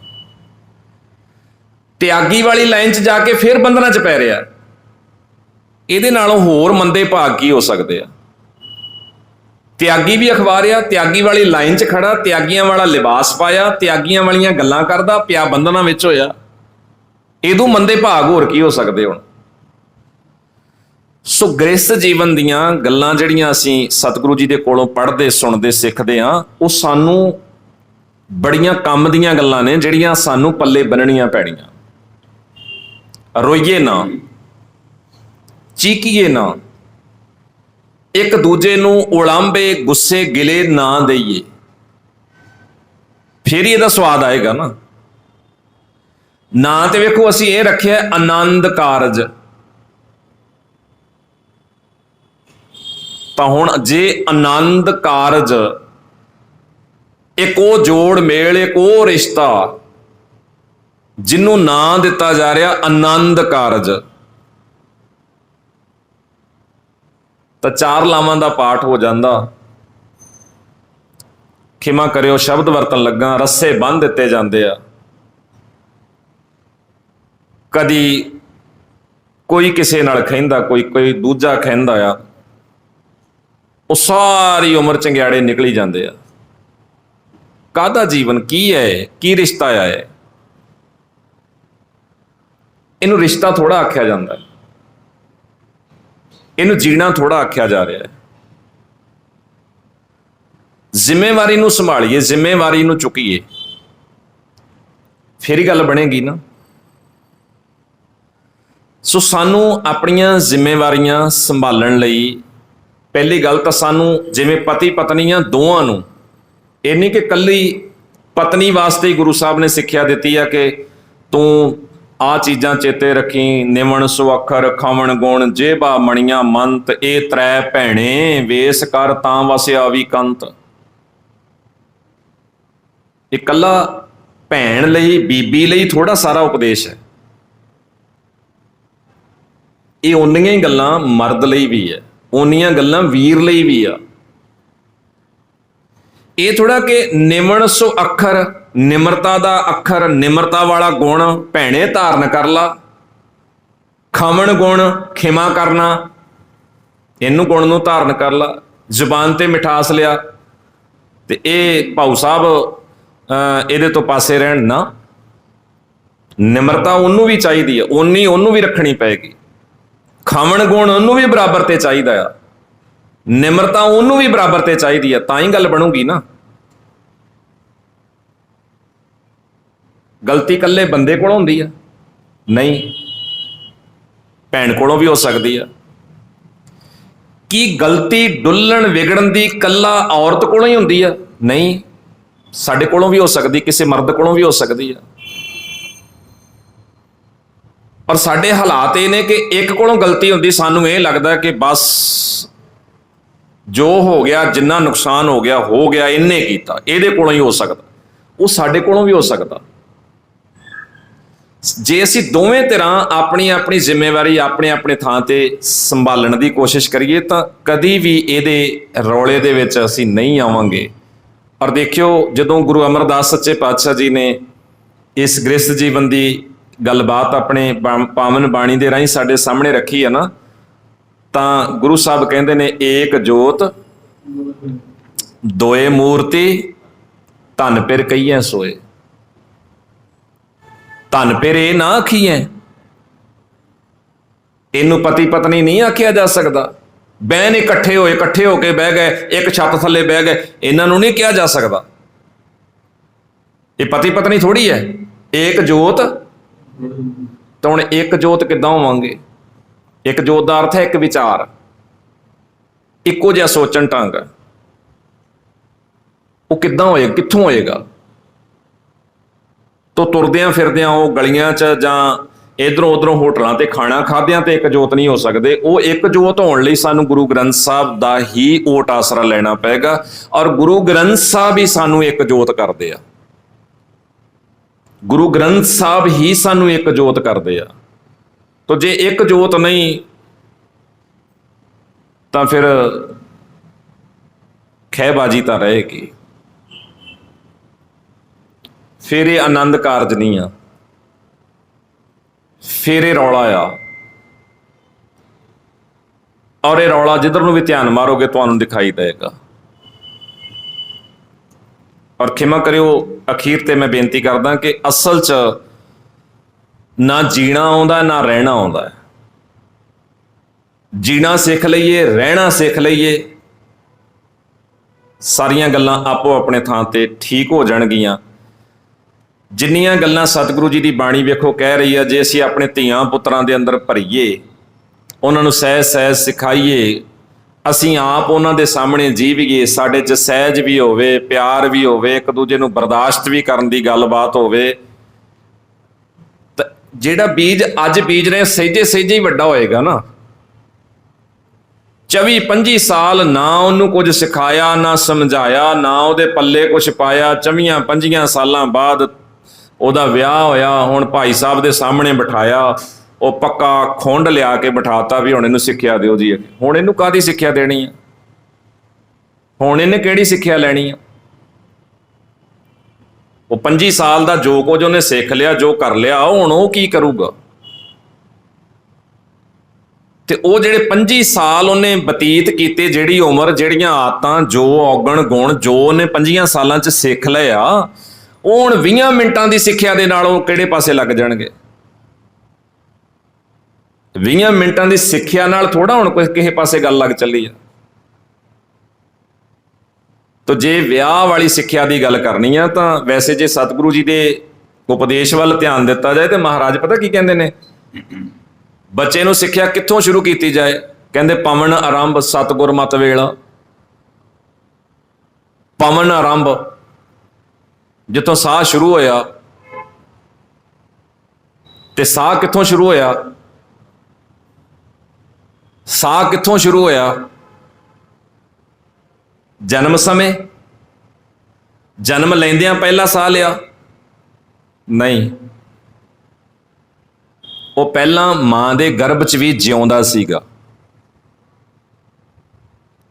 ਤਿਆਗੀ ਵਾਲੀ ਲਾਈਨ 'ਚ ਜਾ ਕੇ ਫੇਰ ਬੰਧਨਾਂ 'ਚ ਪੈ ਰਿਹਾ, ਇਹਦੇ ਨਾਲੋਂ ਹੋਰ ਮੰਦੇ ਭਾਗ ਕੀ ਹੋ ਸਕਦੇ ਆ। ਤਿਆਗੀ ਵੀ ਅਖਬਾਰ ਆ, ਤਿਆਗੀ ਵਾਲੀ ਲਾਈਨ 'ਚ ਖੜਾ, ਤਿਆਗੀਆਂ ਵਾਲਾ ਲਿਬਾਸ ਪਾਇਆ, ਤਿਆਗੀਆਂ ਵਾਲੀਆਂ ਗੱਲਾਂ ਕਰਦਾ, ਪਿਆ ਬੰਧਨਾਂ ਵਿੱਚ ਹੋਇਆ। ਇਹਦੋਂ ਮੰਦੇ ਭਾਗ ਹੋਰ ਕੀ ਹੋ ਸਕਦੇ ਹੁਣ। ਸੋ ਗ੍ਰਸਤ ਜੀਵਨ ਦੀਆਂ ਗੱਲਾਂ ਜਿਹੜੀਆਂ ਅਸੀਂ ਸਤਿਗੁਰੂ ਜੀ ਦੇ ਕੋਲੋਂ ਪੜ੍ਹਦੇ, ਸੁਣਦੇ, ਸਿੱਖਦੇ ਹਾਂ, ਉਹ ਸਾਨੂੰ ਬੜੀਆਂ ਕੰਮ ਦੀਆਂ ਗੱਲਾਂ ਨੇ, ਜਿਹੜੀਆਂ ਸਾਨੂੰ ਪੱਲੇ ਬੰਨਣੀਆਂ ਪੈਣੀਆਂ। ਰੋਈਏ ਨਾ, ਚੀਕੀਏ ਨਾ, ਇੱਕ ਦੂਜੇ ਨੂੰ ਉਲਾਂਭੇ, ਗੁੱਸੇ ਗਿਲੇ ਨਾ ਦੇਈਏ, ਫਿਰ ਹੀ ਇਹਦਾ ਸਵਾਦ ਆਏਗਾ ਨਾ। ਨਾ ਤੇ ਵੇਖੋ ਅਸੀਂ ਇਹ ਰੱਖਿਆ ਆਨੰਦ ਕਾਰਜ, ਤਾਂ ਹੁਣ ਜੇ ਆਨੰਦ ਕਾਰਜ, ਇੱਕ ਉਹ ਜੋੜ ਮੇਲ, ਇੱਕ ਉਹ ਰਿਸ਼ਤਾ ਜਿਹਨੂੰ ਨਾਂ ਦਿੱਤਾ ਜਾ ਰਿਹਾ ਆਨੰਦ ਕਾਰਜ, ਤਾਂ 4 ਲਾਵਾਂ ਦਾ ਪਾਠ ਹੋ ਜਾਂਦਾ। ਖਿਮਾ ਕਰਿਓ ਸ਼ਬਦ ਵਰਤਨ ਲੱਗਾ, ਰੱਸੇ ਬੰਨ੍ਹ ਦਿੱਤੇ ਜਾਂਦੇ ਆ। ਕਦੀ ਕੋਈ ਕਿਸੇ ਨਾਲ ਖਹਿੰਦਾ, ਕੋਈ ਦੂਜਾ ਖਹਿੰਦਾ ਆ, ਉਹ ਸਾਰੀ ਉਮਰ ਚੰਗਿਆੜੇ ਨਿਕਲੀ ਜਾਂਦੇ ਆ। ਕਾਹਦਾ ਜੀਵਨ, ਕੀ ਹੈ, ਕੀ ਰਿਸ਼ਤਾ ਆ ਇਹ? ਇਹਨੂੰ ਰਿਸ਼ਤਾ ਥੋੜਾ ਆਖਿਆ ਜਾਂਦਾ, ਇਹਨੂੰ ਜੀਣਾ ਥੋੜਾ ਆਖਿਆ ਜਾ ਰਿਹਾ ਹੈ। ਜ਼ਿੰਮੇਵਾਰੀ ਨੂੰ ਸੰਭਾਲੀਏ, ਜ਼ਿੰਮੇਵਾਰੀ ਨੂੰ ਚੁੱਕੀਏ, ਫਿਰ ਹੀ ਗੱਲ ਬਣੇਗੀ ਨਾ। ਸੋ ਸਾਨੂੰ ਆਪਣੀਆਂ ਜ਼ਿੰਮੇਵਾਰੀਆਂ ਸੰਭਾਲਣ ਲਈ ਪਹਿਲੀ ਗੱਲ ਤਾਂ ਸਾਨੂੰ ਜਿਵੇਂ ਪਤੀ ਪਤਨੀਆਂ ਦੋਵਾਂ ਨੂੰ, ਇਹ ਨਹੀਂ ਕਿ ਇਕੱਲੀ ਪਤਨੀ ਵਾਸਤੇ ਹੀ ਗੁਰੂ ਸਾਹਿਬ ਨੇ ਸਿੱਖਿਆ ਦਿੱਤੀ ਆ ਕਿ ਤੂੰ ਆ ਚੀਜ਼ਾਂ ਚੇਤੇ ਰੱਖੀ, ਨਿਵਣ ਸੁਅੱਖਰ ਖਾਵਣ ਗੁਣ ਜੇਬਾ ਮਣੀਆਂ ਮੰਤ, ਇਹ 3 ਭੈਣੇ ਵੇਸ ਕਰ ਤਾਂ ਵਸਿਆ ਵੀ ਕੰਤ। ਇਕੱਲਾ ਭੈਣ ਲਈ, ਬੀਬੀ ਲਈ ਥੋੜਾ ਸਾਰਾ ਉਪਦੇਸ਼ ਹੈ, ਇਹ ਓਨੀਆਂ ਹੀ ਗੱਲਾਂ ਮਰਦ ਲਈ ਵੀ ਹੈ, ਓਨੀਆਂ ਗੱਲਾਂ ਵੀਰ ਲਈ ਵੀ ਆ। ਇਹ ਥੋੜਾ ਕਿ ਨਿਮਣ ਸੋ ਅੱਖਰ, ਨਿਮਰਤਾ ਦਾ ਅੱਖਰ, ਨਿਮਰਤਾ ਵਾਲਾ ਗੁਣ ਭੈਣੇ ਧਾਰਨ ਕਰ ਲਾ। ਖਾਵਣ ਗੁਣ, ਖਿਮਾ ਕਰਨਾ, ਇਹਨੂੰ ਗੁਣ ਨੂੰ ਧਾਰਨ ਕਰ ਲਾ। ਜ਼ੁਬਾਨ ਤੇ ਮਿਠਾਸ ਲਿਆ, ਤੇ ਇਹ ਭਾਊ ਸਾਹਿਬ ਇਹਦੇ ਤੋਂ ਪਾਸੇ ਰਹਿਣ ਨਾ। ਨਿਮਰਤਾ ਉਹਨੂੰ ਵੀ ਚਾਹੀਦੀ ਹੈ, ਓਨੀ ਉਹਨੂੰ ਵੀ ਰੱਖਣੀ ਪਏਗੀ। ਖਾਵਣ ਗੁਣ ਉਹਨੂੰ ਵੀ ਬਰਾਬਰ ਤੇ ਚਾਹੀਦਾ ਆ, ਨਿਮਰਤਾ ਉਹਨੂੰ ਵੀ ਬਰਾਬਰ ਤੇ ਚਾਹੀਦੀ ਆ, ਤਾਂ ਹੀ ਗੱਲ ਬਣੂਗੀ ਨਾ। ਗਲਤੀ ਇਕੱਲੇ ਬੰਦੇ ਕੋਲ ਹੁੰਦੀ ਆ? ਨਹੀਂ, ਭੈਣ ਕੋਲੋਂ ਵੀ ਹੋ ਸਕਦੀ ਆ। ਕੀ ਗਲਤੀ ਡੁੱਲਣ ਵਿਗੜਨ ਦੀ ਇਕੱਲਾ ਔਰਤ ਕੋਲੋਂ ਹੀ ਹੁੰਦੀ ਆ? ਨਹੀਂ, ਸਾਡੇ ਕੋਲੋਂ ਵੀ ਹੋ ਸਕਦੀ, ਕਿਸੇ ਮਰਦ ਕੋਲੋਂ ਵੀ ਹੋ ਸਕਦੀ ਆ। ਪਰ ਸਾਡੇ ਹਾਲਾਤ ਇਹ ਨੇ ਕਿ ਇੱਕ ਕੋਲੋਂ ਗਲਤੀ ਹੁੰਦੀ, ਸਾਨੂੰ ਇਹ ਲੱਗਦਾ ਕਿ ਬਸ ਜੋ ਹੋ ਗਿਆ, ਜਿੰਨਾ ਨੁਕਸਾਨ ਹੋ ਗਿਆ, ਇਹਨੇ ਕੀਤਾ, ਇਹਦੇ ਕੋਲੋਂ ਹੀ ਹੋ ਸਕਦਾ। ਉਹ ਸਾਡੇ ਕੋਲੋਂ ਵੀ ਹੋ ਸਕਦਾ। ਜੇ ਅਸੀਂ ਦੋਵੇਂ ਧਿਰਾਂ ਆਪਣੀ ਆਪਣੀ ਜ਼ਿੰਮੇਵਾਰੀ ਆਪਣੇ ਆਪਣੇ ਥਾਂ ਤੇ ਸੰਭਾਲਣ ਦੀ ਕੋਸ਼ਿਸ਼ ਕਰੀਏ ਤਾਂ ਕਦੀ ਵੀ ਇਹਦੇ ਰੌਲੇ ਦੇ ਵਿੱਚ ਅਸੀਂ ਨਹੀਂ ਆਵਾਂਗੇ। ਔਰ ਦੇਖਿਓ, ਜਦੋਂ ਗੁਰੂ ਅਮਰਦਾਸ ਸੱਚੇ ਪਾਤਸ਼ਾਹ ਜੀ ਨੇ ਇਸ ਗ੍ਰਸਥ ਜੀਵਨ ਦੀ ਗੱਲਬਾਤ ਆਪਣੇ ਪਾਵਨ ਬਾਣੀ ਦੇ ਰਾਹੀਂ ਸਾਡੇ ਸਾਹਮਣੇ ਰੱਖੀ ਹੈ ਨਾ, ਤਾਂ ਗੁਰੂ ਸਾਹਿਬ ਕਹਿੰਦੇ ਨੇ, ਏਕ ਜੋਤ ਦੋਏ ਮੂਰਤੀ ਧਨ ਪਿਰ ਕਹੀਐ ਸੋਏ। ਧਨ ਪਿਰ ਇਹ ਨਾ ਆਖੀਐ, ਇਹਨੂੰ ਪਤੀ ਪਤਨੀ ਨਹੀਂ ਆਖਿਆ ਜਾ ਸਕਦਾ। ਬਹਿਨ ਇਕੱਠੇ ਹੋ ਕੇ ਬਹਿ ਗਏ, ਇੱਕ ਛੱਤ ਥੱਲੇ ਬਹਿ ਗਏ, ਇਹਨਾਂ ਨੂੰ ਨਹੀਂ ਕਿਹਾ ਜਾ ਸਕਦਾ। ਇਹ ਪਤੀ ਪਤਨੀ ਥੋੜੀ ਹੈ। ਏਕ ਜੋਤ, ਤਾਂ ਹੁਣ ਇੱਕ ਜੋਤ ਕਿੱਦਾਂ ਹੋਵਾਂਗੇ? ਇੱਕ ਜੋਤ ਦਾ ਅਰਥ ਹੈ ਇੱਕ ਵਿਚਾਰ, ਇੱਕੋ ਜਿਹਾ ਸੋਚਣ ਢੰਗ। ਉਹ ਕਿੱਦਾਂ ਹੋਏਗਾ, ਕਿੱਥੋਂ ਹੋਏਗਾ? ਤੋ ਤੁਰਦਿਆਂ ਫਿਰਦਿਆਂ ਉਹ ਗਲੀਆਂ 'ਚ ਜਾਂ ਇਧਰੋਂ ਉਧਰੋਂ ਹੋਟਲਾਂ ਤੇ ਖਾਣਾ ਖਾਦਿਆਂ ਤੇ ਇੱਕ ਜੋਤ ਨਹੀਂ ਹੋ ਸਕਦੇ। ਉਹ ਇੱਕ ਜੋਤ ਹੋਣ ਲਈ ਸਾਨੂੰ ਗੁਰੂ ਗ੍ਰੰਥ ਸਾਹਿਬ ਦਾ ਹੀ ਓਟ ਆਸਰਾ ਲੈਣਾ ਪਏਗਾ। ਔਰ ਗੁਰੂ ਗ੍ਰੰਥ ਸਾਹਿਬ ਹੀ ਸਾਨੂੰ ਇੱਕ ਜੋਤ ਕਰਦੇ ਆ। ਗੁਰੂ ਗ੍ਰੰਥ ਸਾਹਿਬ ਹੀ ਸਾਨੂੰ ਇੱਕ ਜੋਤ ਕਰਦੇ ਆ। ਤੋ ਜੇ ਇੱਕ ਜੋਤ ਨਹੀਂ ਤਾਂ ਫਿਰ ਖਹਿਬਾਜੀ ਤਾਂ ਰਹੇਗੀ, ਫਿਰ ਇਹ ਆਨੰਦ ਕਾਰਜ ਨਹੀਂ ਆ, ਫਿਰ ਇਹ ਰੌਲਾ ਆ। ਔਰ ਇਹ ਰੌਲਾ ਜਿੱਧਰ ਨੂੰ ਵੀ ਧਿਆਨ ਮਾਰੋਗੇ ਤੁਹਾਨੂੰ ਦਿਖਾਈ ਦੇਗਾ। ਔਰ ਖਿਮਾ ਕਰਿਓ, ਅਖੀਰ ਤੇ ਮੈਂ ਬੇਨਤੀ ਕਰਦਾ ਕਿ ਅਸਲ 'ਚ ਨਾ ਜੀਣਾ ਆਉਂਦਾ ਨਾ ਰਹਿਣਾ ਆਉਂਦਾ। ਜੀਣਾ ਸਿੱਖ ਲਈਏ, ਰਹਿਣਾ ਸਿੱਖ ਲਈਏ, ਸਾਰੀਆਂ ਗੱਲਾਂ ਆਪੋ ਆਪਣੇ ਥਾਂ ਤੇ ਠੀਕ ਹੋ ਜਾਣਗੀਆਂ। ਜਿੰਨੀਆਂ ਗੱਲਾਂ ਸਤਿਗੁਰੂ ਜੀ ਦੀ ਬਾਣੀ ਵੇਖੋ ਕਹਿ ਰਹੀ ਆ, ਜੇ ਅਸੀਂ ਆਪਣੇ ਧੀਆਂ ਪੁੱਤਰਾਂ ਦੇ ਅੰਦਰ ਭਰੀਏ, ਉਹਨਾਂ ਨੂੰ ਸਹਿਜ ਸਹਿਜ ਸਿਖਾਈਏ, ਅਸੀਂ ਆਪ ਉਹਨਾਂ ਦੇ ਸਾਹਮਣੇ ਜੀਵੀਏ, ਸਾਡੇ 'ਚ ਸਹਿਜ ਵੀ ਹੋਵੇ, ਪਿਆਰ ਵੀ ਹੋਵੇ, ਇੱਕ ਦੂਜੇ ਨੂੰ ਬਰਦਾਸ਼ਤ ਵੀ ਕਰਨ ਦੀ ਗੱਲਬਾਤ ਹੋਵੇ, ਤਾਂ ਜਿਹੜਾ ਬੀਜ ਅੱਜ ਬੀਜ ਰਹੇ ਸਹਿਜੇ ਸਹਿਜੇ ਹੀ ਵੱਡਾ ਹੋਏਗਾ ਨਾ। 24-25 ਸਾਲ ਨਾ ਉਹਨੂੰ ਕੁਝ ਸਿਖਾਇਆ, ਨਾ ਸਮਝਾਇਆ, ਨਾ ਉਹਦੇ ਪੱਲੇ ਕੁਝ ਪਾਇਆ। 24-25 ਸਾਲਾਂ ਬਾਅਦ ਉਹਦਾ ਵਿਆਹ ਹੋਇਆ। ਹੁਣ ਭਾਈ ਸਾਹਿਬ ਦੇ ਸਾਹਮਣੇ ਬਿਠਾਇਆ, ਉਹ ਪੱਕਾ ਖੁੰਡ ਲਿਆ ਕੇ ਬਿਠਾਤਾ ਵੀ ਹੁਣ ਇਹਨੂੰ ਸਿੱਖਿਆ ਦਿਓ ਜੀ। ਹੁਣ ਇਹਨੂੰ ਕਾਹਦੀ ਸਿੱਖਿਆ ਦੇਣੀ ਆ? ਹੁਣ ਇਹਨੇ ਕਿਹੜੀ ਸਿੱਖਿਆ ਲੈਣੀ ਆ? ਉਹ 25 ਸਾਲ ਦਾ ਜੋ ਕੁਝ ਉਹਨੇ ਸਿੱਖ ਲਿਆ, ਜੋ ਕਰ ਲਿਆ, ਹੁਣ ਉਹ ਕੀ ਕਰੂਗਾ? ਤੇ ਉਹ ਜਿਹੜੇ 25 ਸਾਲ ਉਹਨੇ ਬਤੀਤ ਕੀਤੇ, ਜਿਹੜੀ ਉਮਰ, ਜਿਹੜੀਆਂ ਆਦਤਾਂ, ਜੋ ਔਗਣ ਗੁਣ ਜੋ ਉਹਨੇ 25 ਸਾਲਾਂ 'ਚ ਸਿੱਖ ਲਿਆ, ਉਹ ਹੁਣ 20 ਮਿੰਟਾਂ ਦੀ ਸਿੱਖਿਆ ਦੇ ਨਾਲ ਉਹ ਕਿਹੜੇ ਪਾਸੇ ਲੱਗ ਜਾਣਗੇ? 20 ਮਿੰਟਾਂ ਦੀ ਸਿੱਖਿਆ ਨਾਲ ਥੋੜਾ ਹੁਣ ਕੋਈ ਕਿਸੇ ਪਾਸੇ ਗੱਲ ਲੱਗ ਚੱਲੀ ਆ। ਤਾਂ ਜੇ ਵਿਆਹ ਵਾਲੀ ਸਿੱਖਿਆ ਦੀ ਗੱਲ ਕਰਨੀ ਆ ਤਾਂ ਵੈਸੇ ਜੇ ਸਤਿਗੁਰੂ ਜੀ ਦੇ ਉਪਦੇਸ਼ ਵੱਲ ਧਿਆਨ ਦਿੱਤਾ ਜਾਏ ਤੇ ਮਹਾਰਾਜ ਪਤਾ ਕੀ ਕਹਿੰਦੇ ਨੇ? ਬੱਚੇ ਨੂੰ ਸਿੱਖਿਆ ਕਿੱਥੋਂ ਸ਼ੁਰੂ ਕੀਤੀ ਜਾਏ? ਕਹਿੰਦੇ ਪਵਨ ਆਰੰਭ ਸਤਿਗੁਰ ਮਤ ਵੇਲਾ। ਪਵਨ ਆਰੰਭ, ਜਿੱਥੋਂ ਸਾਹ ਸ਼ੁਰੂ ਹੋਇਆ। ਤੇ ਸਾਹ ਕਿੱਥੋਂ ਸ਼ੁਰੂ ਹੋਇਆ? ਸਾਹ ਕਿੱਥੋਂ ਸ਼ੁਰੂ ਹੋਇਆ? ਜਨਮ ਸਮੇਂ? ਜਨਮ ਲੈਂਦਿਆਂ ਪਹਿਲਾ ਸਾਹ ਲਿਆ? ਨਹੀਂ, ਉਹ ਪਹਿਲਾਂ ਮਾਂ ਦੇ ਗਰਭ 'ਚ ਵੀ ਜਿਉਂਦਾ ਸੀਗਾ,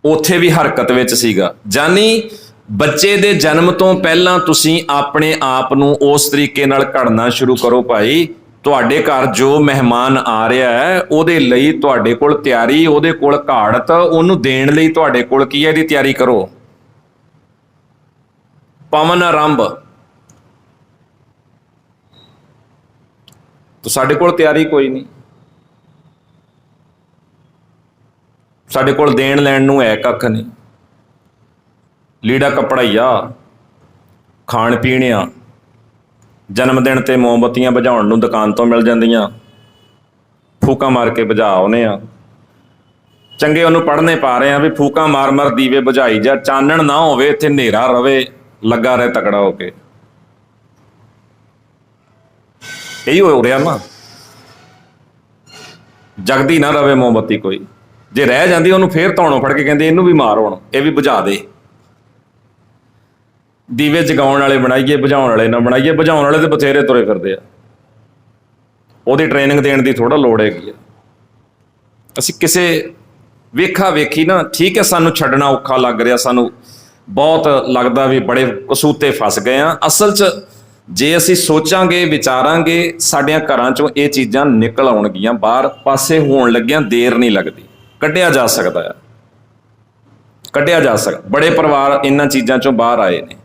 ਉੱਥੇ ਵੀ ਹਰਕਤ ਵਿੱਚ ਸੀਗਾ। ਜਾਨੀ ਬੱਚੇ ਦੇ ਜਨਮ ਤੋਂ ਪਹਿਲਾਂ ਤੁਸੀਂ ਆਪਣੇ ਆਪ ਨੂੰ ਉਸ ਤਰੀਕੇ ਨਾਲ ਘੜਨਾ ਸ਼ੁਰੂ ਕਰੋ। ਭਾਈ ਤੁਹਾਡੇ ਘਰ ਜੋ ਮਹਿਮਾਨ ਆ ਰਿਹਾ ਹੈ, ਉਹਦੇ ਲਈ ਤੁਹਾਡੇ ਕੋਲ ਤਿਆਰੀ, ਉਹਦੇ ਕੋਲ ਘਾੜਤ, ਉਹਨੂੰ ਦੇਣ ਲਈ ਤੁਹਾਡੇ ਕੋਲ ਕੀ ਹੈ? ਇਹਦੀ ਤਿਆਰੀ ਕਰੋ। ਪਵਨ ਆਰੰਭ। ਤਾਂ ਸਾਡੇ ਕੋਲ ਤਿਆਰੀ ਕੋਈ ਨਹੀਂ। ਸਾਡੇ ਕੋਲ ਦੇਣ ਲੈਣ ਨੂੰ ਹੈ ਕੱਖ ਨਹੀਂ। ਲੀੜਾ ਕੱਪੜਾ ਹੀ ਆ, ਖਾਣ ਪੀਣ ਆ। ਜਨਮ ਦਿਨ ਤੇ ਮੋਮਬੱਤੀਆਂ ਬੁਝਾਉਣ ਨੂੰ ਦੁਕਾਨ ਤੋਂ ਮਿਲ ਜਾਂਦੀਆਂ, ਫੂਕਾਂ ਮਾਰ ਕੇ ਬੁਝਾ ਆਉਨੇ ਆ। ਚੰਗੇ ਉਹਨੂੰ ਪੜ੍ਹਨੇ ਪਾ ਰਹੇ ਆ ਵੀ ਫੂਕਾਂ ਮਾਰ ਮਾਰ ਦੀਵੇ ਬੁਝਾਈ ਜਾ, ਚਾਨਣ ਨਾ ਹੋਵੇ, ਇੱਥੇ ਹਨੇਰਾ ਰਵੇ, ਲੱਗਾ ਰਹੇ ਤਕੜਾ ਹੋ ਕੇ। ਇਹੀ ਹੋ ਰਿਹਾ ਨਾ, ਜਗਦੀ ਨਾ ਰਵੇ ਮੋਮਬੱਤੀ ਕੋਈ। ਜੇ ਰਹਿ ਜਾਂਦੀ ਉਹਨੂੰ ਫੇਰ ਧੌਣੋਂ ਫੜ ਕੇ ਕਹਿੰਦੇ ਇਹਨੂੰ ਵੀ ਮਾਰ, ਹੁਣ ਇਹ ਵੀ ਬੁਝਾ ਦੇ। ਦੀਵੇ ਜਗਾਉਣ ਵਾਲੇ ਬਣਾਈਏ, ਬੁਝਾਉਣ ਵਾਲੇ ਨਾ ਬਣਾਈਏ। ਬੁਝਾਉਣ ਵਾਲੇ ਤੇ ਬਥੇਰੇ ਤੁਰੇ ਫਿਰਦੇ ਆ, ਉਹਦੀ ਟ੍ਰੇਨਿੰਗ ਦੇਣ ਦੀ ਥੋੜਾ ਲੋੜ ਹੈਗੀ ਆ। ਅਸੀਂ ਕਿਸੇ ਵੇਖਾ ਵੇਖੀ ਨਾ, ਠੀਕ ਹੈ ਸਾਨੂੰ ਛੱਡਣਾ ਔਖਾ ਲੱਗ ਰਿਹਾ, ਸਾਨੂੰ ਬਹੁਤ ਲੱਗਦਾ ਵੀ ਬੜੇ ਕਸੂਤੇ ਫਸ ਗਏ ਆ। ਅਸਲ 'ਚ ਜੇ ਅਸੀਂ ਸੋਚਾਂਗੇ, ਵਿਚਾਰਾਂਗੇ, ਸਾਡਿਆਂ ਘਰਾਂ 'ਚੋਂ ਇਹ ਚੀਜ਼ਾਂ ਨਿਕਲ ਆਉਣਗੀਆਂ, ਬਾਹਰ ਪਾਸੇ ਹੋਣ ਲੱਗਿਆਂ ਦੇਰ ਨਹੀਂ ਲੱਗਦੀ। ਕੱਢਿਆ ਜਾ ਸਕਦਾ ਆ, ਕੱਢਿਆ ਜਾ ਸਕਦਾ। ਬੜੇ ਪਰਿਵਾਰ ਇਹਨਾਂ ਚੀਜ਼ਾਂ 'ਚੋਂ ਬਾਹਰ ਆਏ ਨੇ।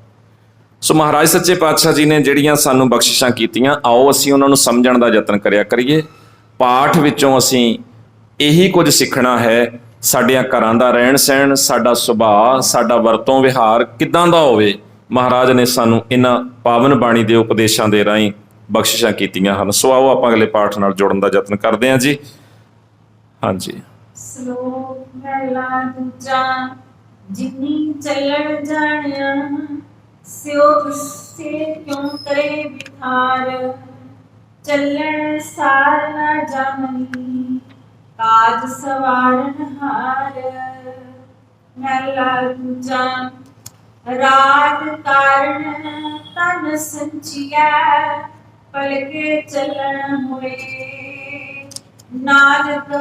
ਸੋ ਮਹਾਰਾਜ ਸੱਚੇ ਪਾਤਸ਼ਾਹ ਜੀ ਨੇ ਜਿਹੜੀਆਂ ਸਾਨੂੰ ਬਖਸ਼ਿਸ਼ਾਂ ਕੀਤੀਆਂ, ਆਓ ਅਸੀਂ ਉਹਨਾਂ ਨੂੰ ਸਮਝਣ ਦਾ ਯਤਨ ਕਰਿਆ ਕਰੀਏ। ਪਾਠ ਵਿੱਚੋਂ ਅਸੀਂ ਇਹੀ ਕੁਝ ਸਿੱਖਣਾ ਹੈ। ਸਾਡਿਆਂ ਘਰਾਂ ਦਾ ਰਹਿਣ ਸਹਿਣ, ਸਾਡਾ ਸੁਭਾਅ, ਸਾਡਾ ਵਰਤੋਂ ਵਿਹਾਰ ਕਿੱਦਾਂ ਦਾ ਹੋਵੇ, ਮਹਾਰਾਜ ਨੇ ਸਾਨੂੰ ਇਹਨਾਂ ਪਾਵਨ ਬਾਣੀ ਦੇ ਉਪਦੇਸ਼ਾਂ ਦੇ ਰਾਹੀਂ ਬਖਸ਼ਿਸ਼ਾਂ ਕੀਤੀਆਂ ਹਨ। ਸੋ ਆਓ ਆਪਾਂ ਅਗਲੇ ਪਾਠ ਨਾਲ ਜੁੜਨ ਦਾ ਯਤਨ ਕਰਦੇ ਹਾਂ ਜੀ। ਹਾਂਜੀ। ਸ਼ਲੋਕ ਪਹਿਲਾ ਦੂਜਾ। ਜਿਨੀ ਚੱਲਣ ਜਾਣਿਆ ਸਿਓ ਸੇ ਕਿਉਂ ਕਰੇ ਵਿਥਾਰ। ਚੱਲਣ ਸਾਰ ਨਾ ਜਾਮਨੀ ਕਾਜ ਸਵਾਰਨ ਹਾਰ। ਪਹਿਲਾ ਦੂਜਾ। ਰਾਤ ਕਾਰਨ ਤਨ ਸੰਚਿਆ ਪਲਕੇ ਚੱਲਣ ਹੋਏ। ਨਾਨਕ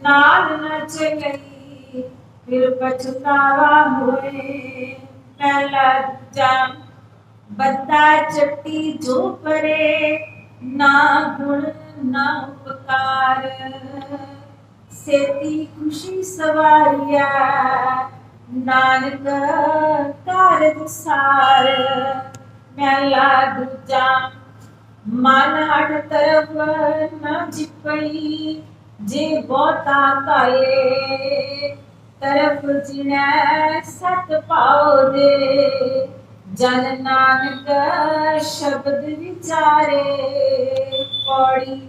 ਨਾਲ ਨ ਚਲਈ ਫਿਰ ਪਛਤਾਵਾ ਹੋਏ। ਪਹਿਲਾ ਦੂਜਾ। ਬੱਦਾ ਚੱਟੀ ਜੋ ਪਰੇ ਨਾ ਗੁਣ ਨਾ ਉਪਕਾਰ। ਸੇਤੀ ਖੁਸ਼ੀ ਸਵਾਰਿਆ ਨਾਨਕ ਕਾਰਜ ਸਾਰ। ਪਹਿਲਾ ਦੂਜਾ। ਮਨ ਹਟ ਤਰਫ ਨਾ ਜਿਪਈ ਜੇ ਬਹੁਤਾ ਕਾਲੇ। ਤਰਫ ਜਿਣੈ ਸਤ ਭਾਉ ਦੇ ਜਨ ਨਾਨਕ ਸ਼ਬਦ ਵਿਚਾਰੇ। ਪੌੜੀ।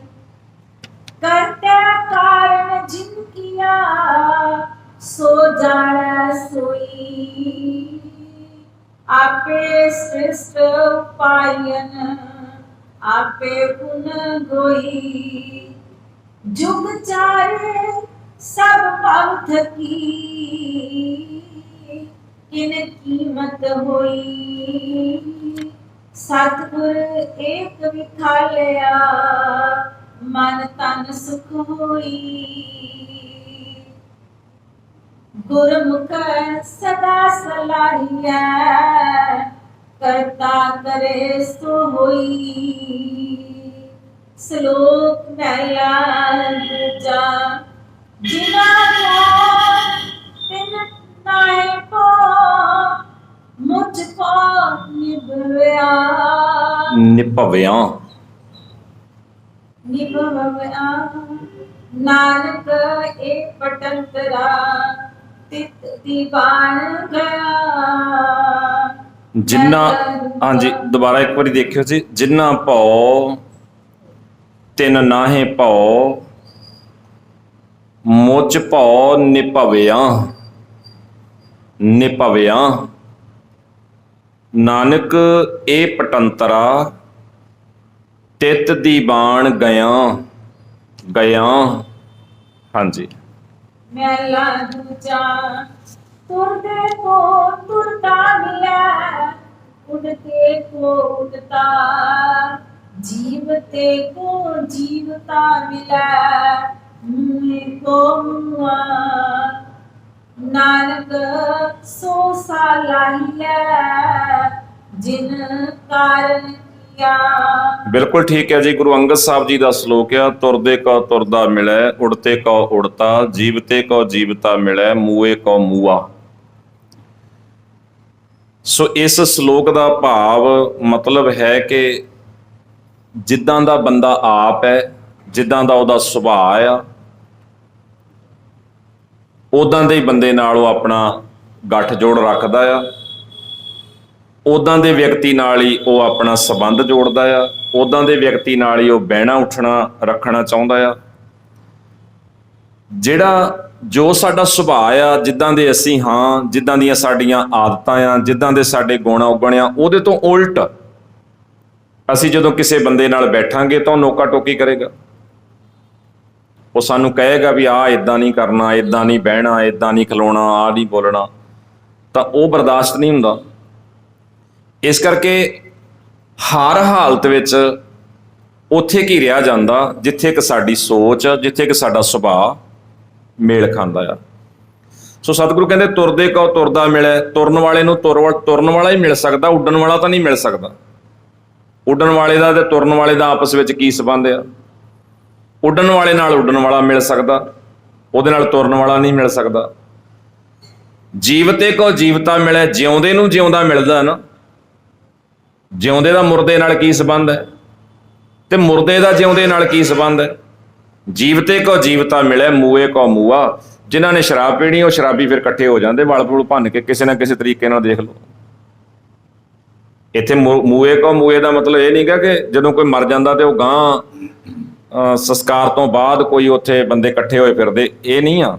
ਕਰਤਾ ਕਾਰਨ ਜਿਨ ਕੀਆ ਸੋ ਜਾਣੈ ਸੋਈ। ਆਪੇ ਸ੍ਰਿਸ਼ਟ ਪਾਇਨ ਆਪੇ ਪੁਨ ਗੋਈ। ਜੁਗ ਚਾਰੇ ਸਭ भाव थकी किन कीमत होई, सतगुर एक विखालिया मन तन सुख होई। गुरमुख सदा सलाहिया करता करे सो होई। श्लोक पहला दूजा जिना को तिन नाए को मुझको निभया निभव्या निभव्या नानक एक पटंतरा तित दीवान गया। जिन्ना, हाँ जी दोबारा एक बारी देखियो जी। जिन्ना भौ तिन नाहे भौ मुझ भौ निभव्या निभव्या। नानक ए पटंतरा तित दीवान गया गया। हाँ जी मैला दूजा तुरदे को तुरता मिला, उड़ते को उड़ता, जीवते को जीवता मिला, मुए को मुआ। नानक सो सालाहिया जिन कारण किया। बिल्कुल ठीक है जी। गुरु अंगद साहब जी का श्लोक है, तुरदे को तुरदा मिले, उड़ते को उड़ता, जीवते को जीवता मिले, मूए को मूआ। सो इस श्लोक का भाव मतलब है कि जिद्दां दा बंदा आप है, जिद्दां दा उहदा सुभाਅ आ, उदां दे बंदे नाल ਉਹ ਆਪਣਾ ਗੱਠ ਜੋੜ ਰੱਖਦਾ ਆ, ਉਦਾਂ ਦੇ ਵਿਅਕਤੀ ਨਾਲ ਹੀ ਉਹ ਆਪਣਾ ਸੰਬੰਧ ਜੋੜਦਾ ਆ, ਉਦਾਂ ਦੇ ਵਿਅਕਤੀ ਨਾਲ ਹੀ ਉਹ ਬਹਿਣਾ ਉੱਠਣਾ ਰੱਖਣਾ ਚਾਹੁੰਦਾ ਆ। ਜਿਹੜਾ ਜੋ ਸਾਡਾ ਸੁਭਾਅ ਆ, ਜਿੱਦਾਂ ਦੇ ਅਸੀਂ ਹਾਂ, ਜਿੱਦਾਂ ਦੀਆਂ ਸਾਡੀਆਂ ਆਦਤਾਂ ਆ, ਜਿੱਦਾਂ ਦੇ ਸਾਡੇ ਗੁਣ ਔਗਣ ਆ, ਉਹਦੇ ਤੋਂ ਉਲਟ ਅਸੀਂ ਜਦੋਂ ਕਿਸੇ ਬੰਦੇ ਨਾਲ ਬੈਠਾਂਗੇ ਤਾਂ ਉਹ ਨੋਕਾ ਟੋਕੀ ਕਰੇਗਾ। ਉਹ ਸਾਨੂੰ ਕਹੇਗਾ ਵੀ ਆਹ ਇੱਦਾਂ ਨਹੀਂ ਕਰਨਾ, ਇੱਦਾਂ ਨਹੀਂ ਬਹਿਣਾ, ਇੱਦਾਂ ਨਹੀਂ ਖਲੋਣਾ, ਆਹ ਨਹੀਂ ਬੋਲਣਾ, ਤਾਂ ਉਹ ਬਰਦਾਸ਼ਤ ਨਹੀਂ ਹੁੰਦਾ। ਇਸ ਕਰਕੇ ਹਰ ਹਾਲਤ ਵਿੱਚ ਉੱਥੇ ਘਿਰਿਆ ਜਾਂਦਾ ਜਿੱਥੇ ਕਿ ਸਾਡੀ ਸੋਚ, ਜਿੱਥੇ ਕਿ ਸਾਡਾ ਸੁਭਾਅ ਮੇਲ ਖਾਂਦਾ ਆ। ਸੋ ਸਤਿਗੁਰੂ ਕਹਿੰਦੇ ਤੁਰਦੇ ਕੋ ਤੁਰਦਾ ਮਿਲੇ। ਤੁਰਨ ਵਾਲੇ ਨੂੰ ਤੁਰਨ ਵਾਲਾ ਹੀ ਮਿਲ ਸਕਦਾ, ਉੱਡਣ ਵਾਲਾ ਤਾਂ ਨਹੀਂ ਮਿਲ ਸਕਦਾ। ਉੱਡਣ ਵਾਲੇ ਦਾ ਤੇ ਤੁਰਨ ਵਾਲੇ ਦਾ ਆਪਸ ਵਿੱਚ ਕੀ ਸੰਬੰਧ ਆ? ਉੱਡਣ ਵਾਲੇ ਨਾਲ ਉੱਡਣ ਵਾਲਾ ਮਿਲ ਸਕਦਾ, ਉਹਦੇ ਨਾਲ ਤੁਰਨ ਵਾਲਾ ਨਹੀਂ ਮਿਲ ਸਕਦਾ। ਜੀਵਤੇ ਕੋ ਜੀਵਤਾ ਮਿਲੇ, ਜਿਉਂਦੇ ਨੂੰ ਜਿਉਂਦਾ ਮਿਲਦਾ ਨਾ। ਜਿਉਂਦੇ ਦਾ ਮੁਰਦੇ ਨਾਲ ਕੀ ਸੰਬੰਧ ਹੈ ਤੇ ਮੁਰਦੇ ਦਾ ਜਿਉਂਦੇ ਨਾਲ ਕੀ ਸੰਬੰਧ ਹੈ? ਜੀਵਤੇ ਕੋ ਜੀਵਤਾ ਮਿਲੇ, ਮੂਏ ਕੋ ਮੂਆ। ਜਿਨ੍ਹਾਂ ਨੇ ਸ਼ਰਾਬ ਪੀਣੀ ਉਹ ਸ਼ਰਾਬੀ ਫਿਰ ਇਕੱਠੇ ਹੋ ਜਾਂਦੇ, ਵਲ ਫੁਲ ਭੰਨ ਕੇ ਕਿਸੇ ਨਾ ਕਿਸੇ ਤਰੀਕੇ ਨਾਲ। ਦੇਖ ਲਓ ਇੱਥੇ ਮੂਏ ਕੋ ਮੂਏ ਦਾ ਮਤਲਬ ਇਹ ਨਹੀਂਗਾ ਕਿ ਜਦੋਂ ਕੋਈ ਮਰ ਜਾਂਦਾ ਤੇ ਉਹ ਗਾਂ ਸੰਸਕਾਰ ਤੋਂ ਬਾਅਦ ਕੋਈ ਉੱਥੇ ਬੰਦੇ ਇਕੱਠੇ ਹੋਏ ਫਿਰਦੇ, ਇਹ ਨਹੀਂ ਆ।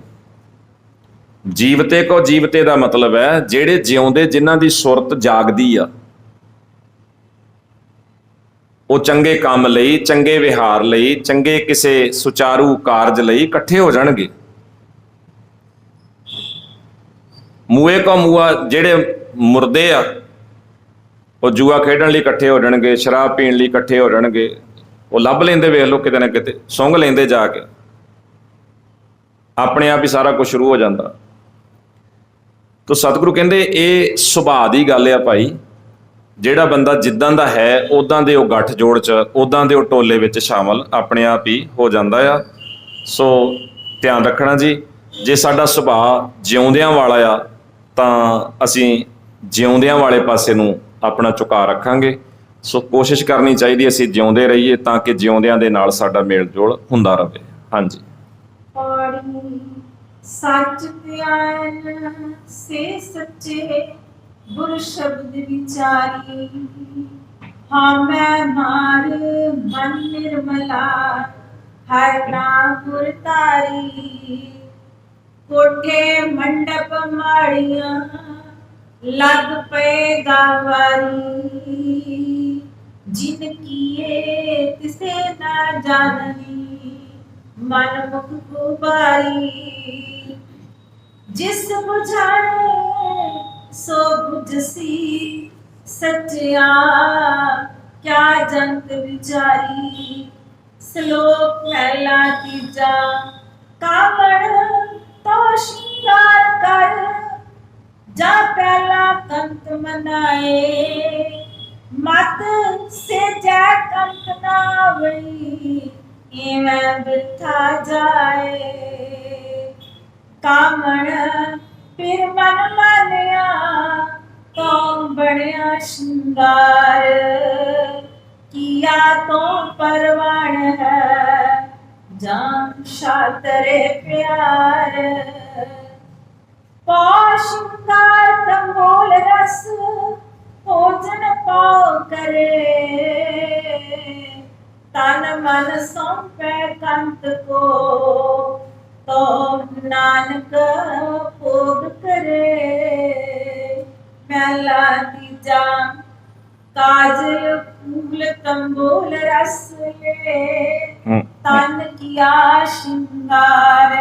ਜੀਵਤੇ ਕੋ ਜੀਵਤੇ ਦਾ ਮਤਲਬ ਹੈ ਜਿਹੜੇ ਜਿਉਂਦੇ, ਜਿਨ੍ਹਾਂ ਦੀ ਸੁਰਤ ਜਾਗਦੀ ਆ, ਉਹ ਚੰਗੇ ਕੰਮ ਲਈ, ਚੰਗੇ ਵਿਹਾਰ ਲਈ, ਚੰਗੇ ਕਿਸੇ ਸੁਚਾਰੂ ਕਾਰਜ ਲਈ ਇਕੱਠੇ ਹੋ ਜਾਣਗੇ। ਮੂਏ ਕੋ ਮੂਆ, ਜਿਹੜੇ ਮੁਰਦੇ ਆ ਉਹ ਜੂਆ ਖੇਡਣ ਲਈ ਇਕੱਠੇ ਹੋ ਜਾਣਗੇ, ਸ਼ਰਾਬ ਪੀਣ ਲਈ ਇਕੱਠੇ ਹੋ ਜਾਣਗੇ। ਉਹ ਲੱਭ ਲੈਂਦੇ, ਵੇਖ ਲਓ ਕਿਤੇ ਨਾ ਕਿਤੇ ਸੁੰਘ ਲੈਂਦੇ ਜਾ ਕੇ, ਆਪਣੇ ਆਪ ਹੀ ਸਾਰਾ ਕੁਝ ਸ਼ੁਰੂ ਹੋ ਜਾਂਦਾ। ਤਾਂ ਸਤਿਗੁਰੂ ਕਹਿੰਦੇ ਇਹ ਸੁਭਾਅ ਦੀ ਗੱਲ ਆ ਭਾਈ। ਜਿਹੜਾ ਬੰਦਾ ਜਿੱਦਾਂ ਦਾ ਹੈ ਉੱਦਾਂ ਦੇ ਉਹ ਗੱਠ ਜੋੜ 'ਚ, ਉੱਦਾਂ ਦੇ ਉਹ ਟੋਲੇ ਵਿੱਚ ਸ਼ਾਮਲ ਆਪਣੇ ਆਪ ਹੀ ਹੋ ਜਾਂਦਾ ਆ। ਸੋ ਧਿਆਨ ਰੱਖਣਾ ਜੀ, ਜੇ ਸਾਡਾ ਸੁਭਾਅ ਜਿਉਂਦਿਆਂ ਵਾਲਾ ਆ ਤਾਂ ਅਸੀਂ ਜਿਉਂਦਿਆਂ ਵਾਲੇ ਪਾਸੇ ਨੂੰ ਆਪਣਾ ਝੁਕਾਅ ਰੱਖਾਂਗੇ। ਸੋ ਕੋਸ਼ਿਸ਼ ਕਰਨੀ ਚਾਹੀਦੀ ਅਸੀਂ ਜਿਉਂਦੇ ਰਹੀਏ ਤਾਂ ਕਿ ਜਿਉਂਦਿਆਂ ਦੇ ਨਾਲ ਸਾਡਾ ਮੇਲ ਜੋਲ ਹੁੰਦਾ ਰਹੇ। ਹਾਂਜੀ। ਪੌੜੀ ਸੱਚ ਧਿਆਨ ਸੇ ਸੱਚੇ ਗੁਰ ਸ਼ਬਦ ਵਿਚਾਰੀ, ਹਾਂ ਮੈਂ ਮਾਰ ਮਨ ਨਿਰਮਲਾ ਹਰ ਨਾਮ ਗੁਰ ਤਾਰੀ। ਕੋਠੇ ਮੰਡਪ ਮਾੜੀਆਂ ਲੱਗ ਪਏ ਗਾਵਾਰੀ, ਜਿਨ ਕੀਏ ਤਿਸੇ ਨਾ ਜਾਣਨੀ ਮਨ ਮੁਖ ਗੁਬਾਰੀ। जिस बुझाए सो बुझसी सच्चिया क्या जंत विचारी। श्लोक पहला तीजा कावड़ तो श्रृंगार कर जा पहला कंत मनाए। मत से जै कंत नावई इवें बिठा जाए। कामण फिर मन मानिया तो बढ़िया श्रृंगार किया तो परवान है जान शातरे प्यार। पौ श्रृंगार तंबोल रस भोजन पाओ करे। तन मन सौंपे कंत को तो नानक भोग करे। पहला तीजा काजल फूल तंबोल रस ले तन किया श्रृंगार।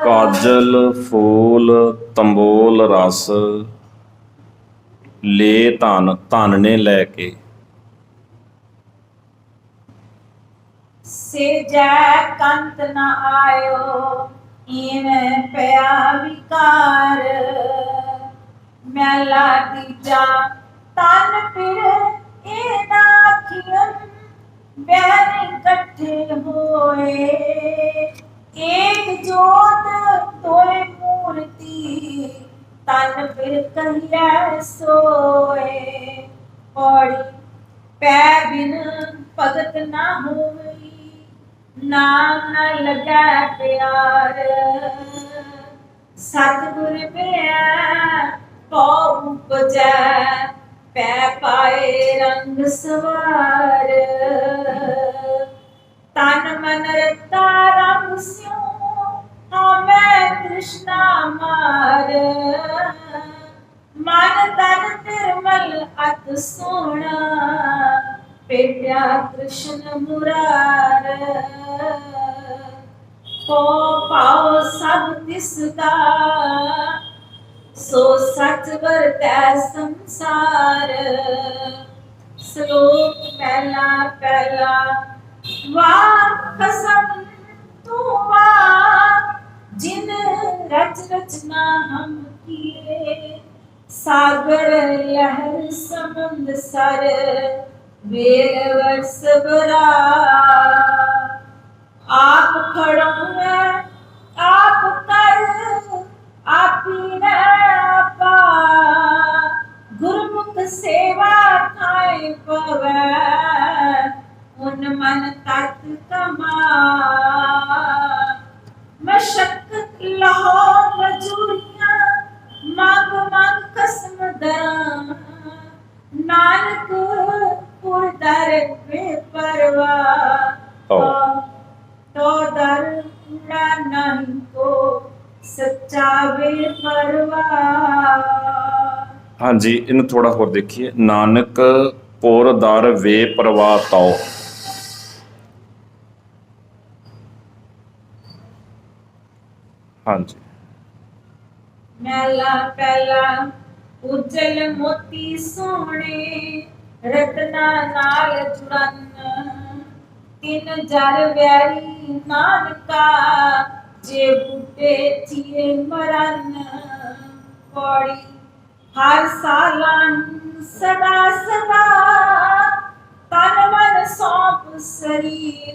काजल फूल तंबोल रस ले धन, धन ने लैके से जै कंत न आयो इवें पया विकार। मैला तीजा तन फिर ए नाखियन बैन इकट्ठे होए। एक जोत तोय मूर्ति तन फिर कहिया सोए। पौड़ी पै बिन भगत ना होई नाम न लगा प्यार। सतगुर में पौ उपजै पै पाए रंग सवार। तन मन रता रंग स्यों हमें तृष्णा मार। मन तन निर्मल अत सोना पेट्या कृष्ण मुरार। को पाओ सब दिसदा सो सच वरतै संसार। श्लोक पहला पहला वाह कसम तू वाह जिन रच रचना हम किए। सागर लहर समुंद सर वेल वर्ष बरा। आप खड़ो है आप कर आप ही न आपा। गुरमुख सेवा थाए पवै उन मन तत् कमा। मशक्कत लहो मजूरियां मांग मांग कसम दरा। नानक पुर दर बेपरवाह तो दर उड़ा नहीं को सच्चा बेपरवाह। हाँ जी, इन्हें थोड़ा होर देखिए। नानक पुर दर वे परवाह तौ। हाँ जी, मैला पहला उजल मोती सोने रत्ना नाल जुड़न। तिन जर वैरी नानका जे बूटे थिए मरन। पौड़ी हर सालन सदा सदा तन मन सौंप शरीर।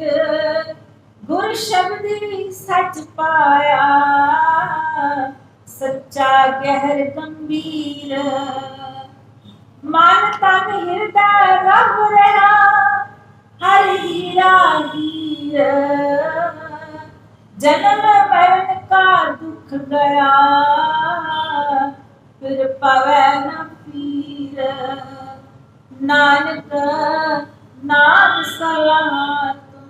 गुर शब्दी सच पाया सच्चा गहर गंभीर। मन तन हृदय रब रहा हर हीरा हीर। जन्म मरण का दुख गया फिर पवै न पीर। नानक नाम सलाह तू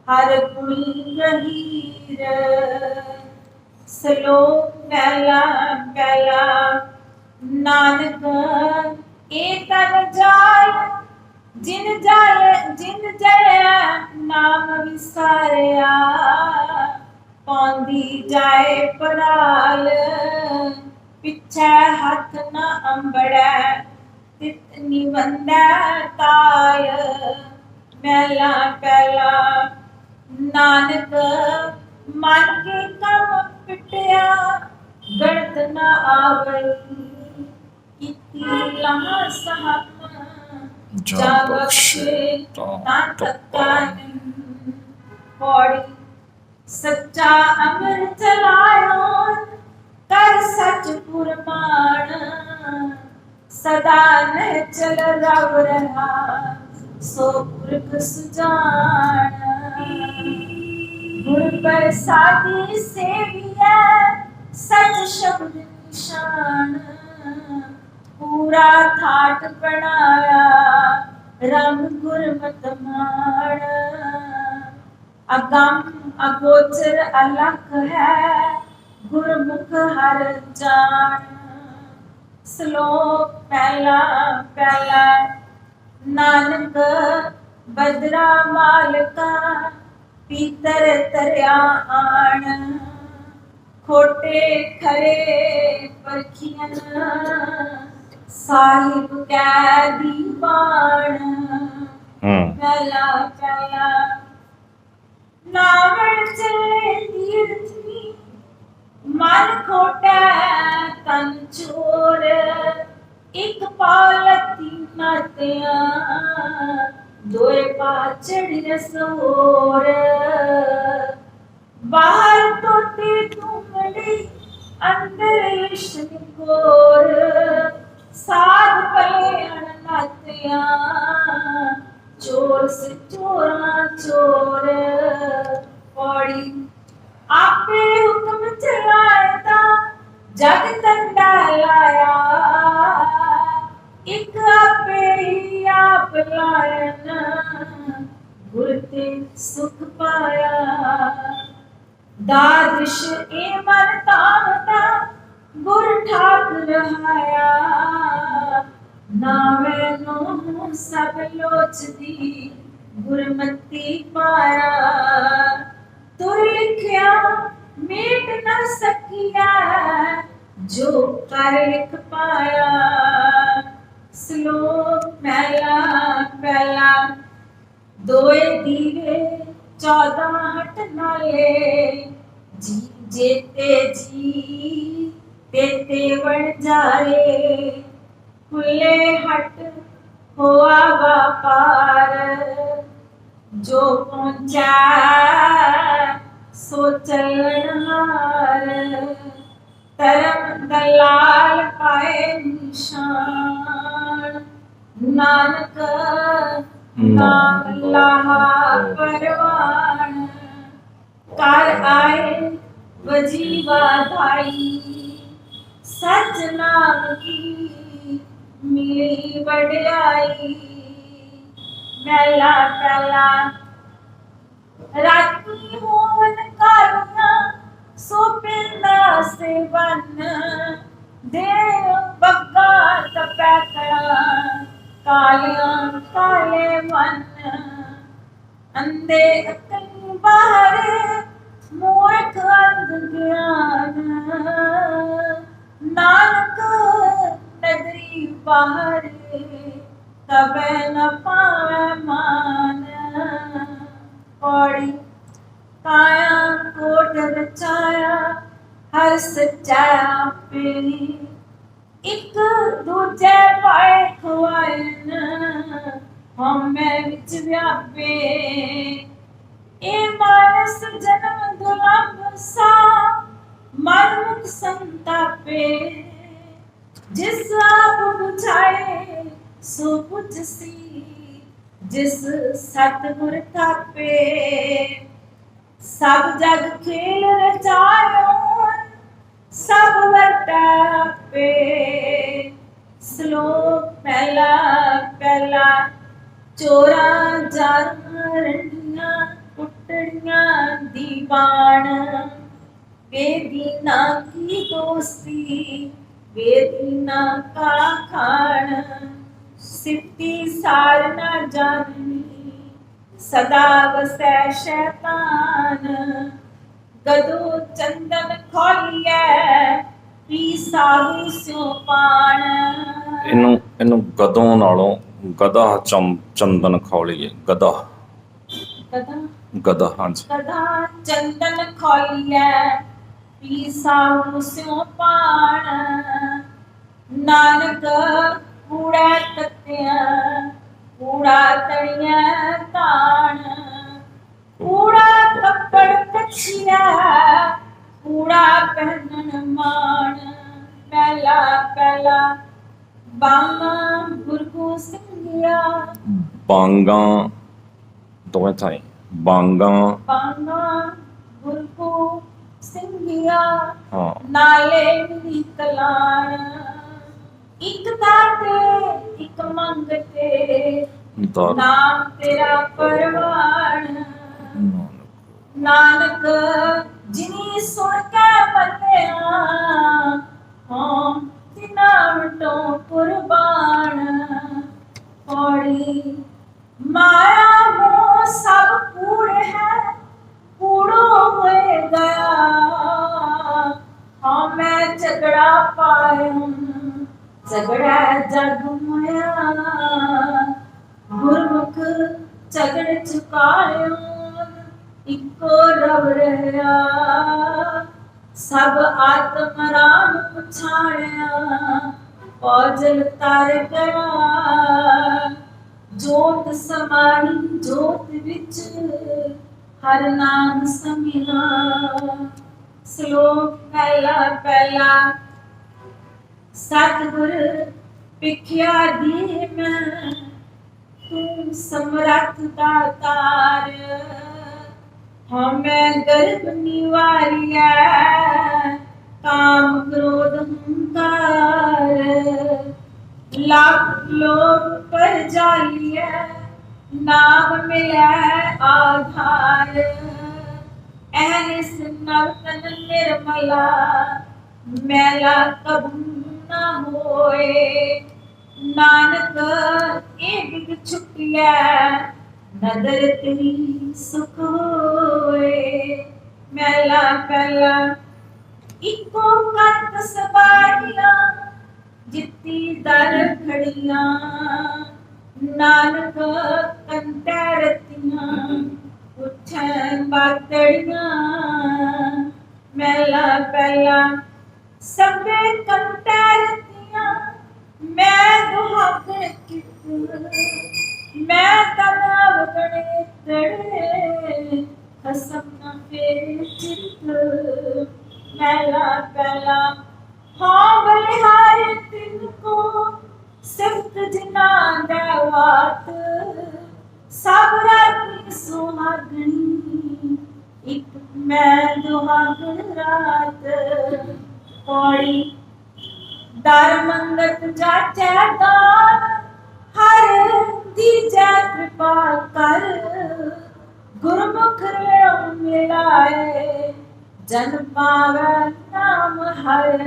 हर कुल गहीर। श्लोक पहला पहला नानक ए तन जाय जिन जय नाम विसारिया। पौंदी जाए पराल पिछे हथ न अंबड़ै तित निबंधै ताल मैला पैला नानक मन के कम पिटिया गणत न आवई इति लहा सहम जा बख्शे ता तक्का नहीं पौड़ी सच्चा अमर चलायो कर सच पुरमान सदा न चल रव रहा सो पुरख सुजान गुर प्रसादी सेविया सच शब्द निशान पूरा ठाट बनाया रंग गुरमत माण अगम अगोचर अलख है गुरमुख हर जान श्लोक पहला पहला नानक बदरा मालका पीतर तरया आण खोटे खरे परखियन साहिब कै दीवान पहला पहला नावण चले तीर्थी मन खोटा तन चोर एक पालती मतिया दोए पाचड़ सोर बाहर तोते तुमड़ी अंदर इश्क गोर साध पले अनतिया चोर से चोरा चोर पौड़ी आपे हुक्म चलाया जग तंडा लाया एक आपे ही आप लायन गुर ते सुख पाया दादिश ए मन तावता गुर ठाक रहाया नावे नो सब लोच दी गुरमती पाया तुर लिखिया मेट न सकिया जो कर लिख पाया श्लोक पहला पहला दोए दीवे 14 हट नाले जी जेते जी तेते बन जाए खुले हट होआ व्यापार जो पहुंचा सो चलनहार तरम दलाल पाए निशान नानक नाम लाहा परवान कर आए वजीवा धाई सच नाम की मिली वड्याई मैला पैला राखी होवन कारुना सो पिंदा से बन दे बग्गा तपैकड़ा कालियां काले मन अंधे अकल बाहर मूर्ख अंध ज्ञान नानक नगरी बाहर तबे न पावे मान पौड़ी काया कोट रचाया हर सच्चाया पे एक दूजे पाए खुआन हमें विच व्यापे ए मानस जन्म दुलभ सा मन मुख संतापे जिस आप बुझाए सो बुझ सी जिस सतगुर थापे सब जग खेल रचायो सब वर्तापे श्लोक पहला पहला चोरा जारनिया कुटड़िया दीवान बेदीना की दोस्ती बेदीना का खान सिद्धि सार न जाननी सदा वसै शैतान गदो चंदन खोलिए पी साहू स्यों पाण ਇਹਨੂੰ ਗਦੋਂ ਨਾਲੋਂ ਗਦਾ ਚੰਦਨ ਖੌਲੀਏ ਗਦਾ गदा ਗਦਾ ਹਾਂਜੀ गदा चंदन खोलिए पी साहू स्यों पाण नानक कूड़ा तत्या कूड़ा तड़िया ताण कूड़ा कपड़ कछिया कूड़ा पहनन मान पहला पहला बामा गुरगु सिंगिया ਬਾਂਗਾਂ ਦੋਵੇਂ ਥਾਈਂ ਬਾਂਗਾਂ बामा गुरगु सिंगिया ਹਾਂ नाले नी कलाण एक दाते एक मंगते ਦਰ नाम तेरा परवान ਨਾਨਕ नानक जिनी सुन के मतिया हम तिनाम तो कुर्बान पौड़ी माया मोह सब कूड़ है कूड़ो हुए गया हाँ मैं झगड़ा पाया झगड़ा जग माया गुरमुख झगड़ चुकायो इको रब रहा सब आत्म राम पछाणिया औजल तर गया जोत समानी जोत विच हर नाम समिया श्लोक पहला पहला सतगुर पिखिया दी मैं तू समरथ दातार हमें गर्भ निवारिया काम क्रोध हंकार लाख लोग पर जालिया नाम मिला आधार ऐनिस नवतन निर्मला मैला कबू न होए नानक ये बिग छुपिया नदर तेरी सुख होए मैला पहला इको कंत सबारिया जित्ती दर खड़िया नानक कंतरतिया उठन बातड़िया मैला पहला सबे कंतरतिया मैं दुहागण कित मैं तनाव गणे तड़े खसम न फेरे चित मैला पहला हाँ बलिहारे तिनको सिफ्त जिना देवात सब राती सुहागनी एक मैं दुहागण रात पौड़ी दर मंगत जाचे दान हर दीजै कृपा कर गुरमुख मिलाए जन पावै नाम हर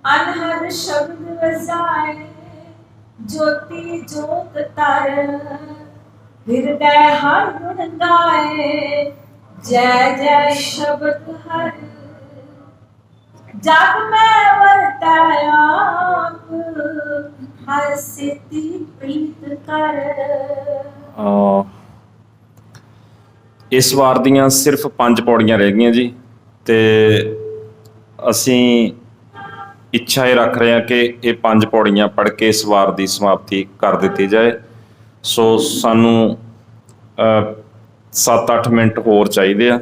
अनहद शब्द वसाए ज्योति जोत तर हृदय हर गुण गाए जय जय शब्द हर जग में वरताया हर सिद्धि प्रीत कर ਇਸ ਵਾਰ ਦੀਆਂ ਸਿਰਫ 5 ਪੌੜੀਆਂ ਰਹਿ ਗਈਆਂ ਜੀ ਤੇ ਅਸੀਂ ਇੱਛਾ ਇਹ ਰੱਖ ਰਹੇ ਹਾਂ ਕਿ ਇਹ 5 ਪੌੜੀਆਂ ਪੜ੍ਹ ਕੇ ਇਸ ਵਾਰ ਦੀ ਸਮਾਪਤੀ ਕਰ ਦਿੱਤੀ ਜਾਏ। ਸੋ ਸਾਨੂੰ 7-8 ਮਿੰਟ ਹੋਰ ਚਾਹੀਦੇ ਆ,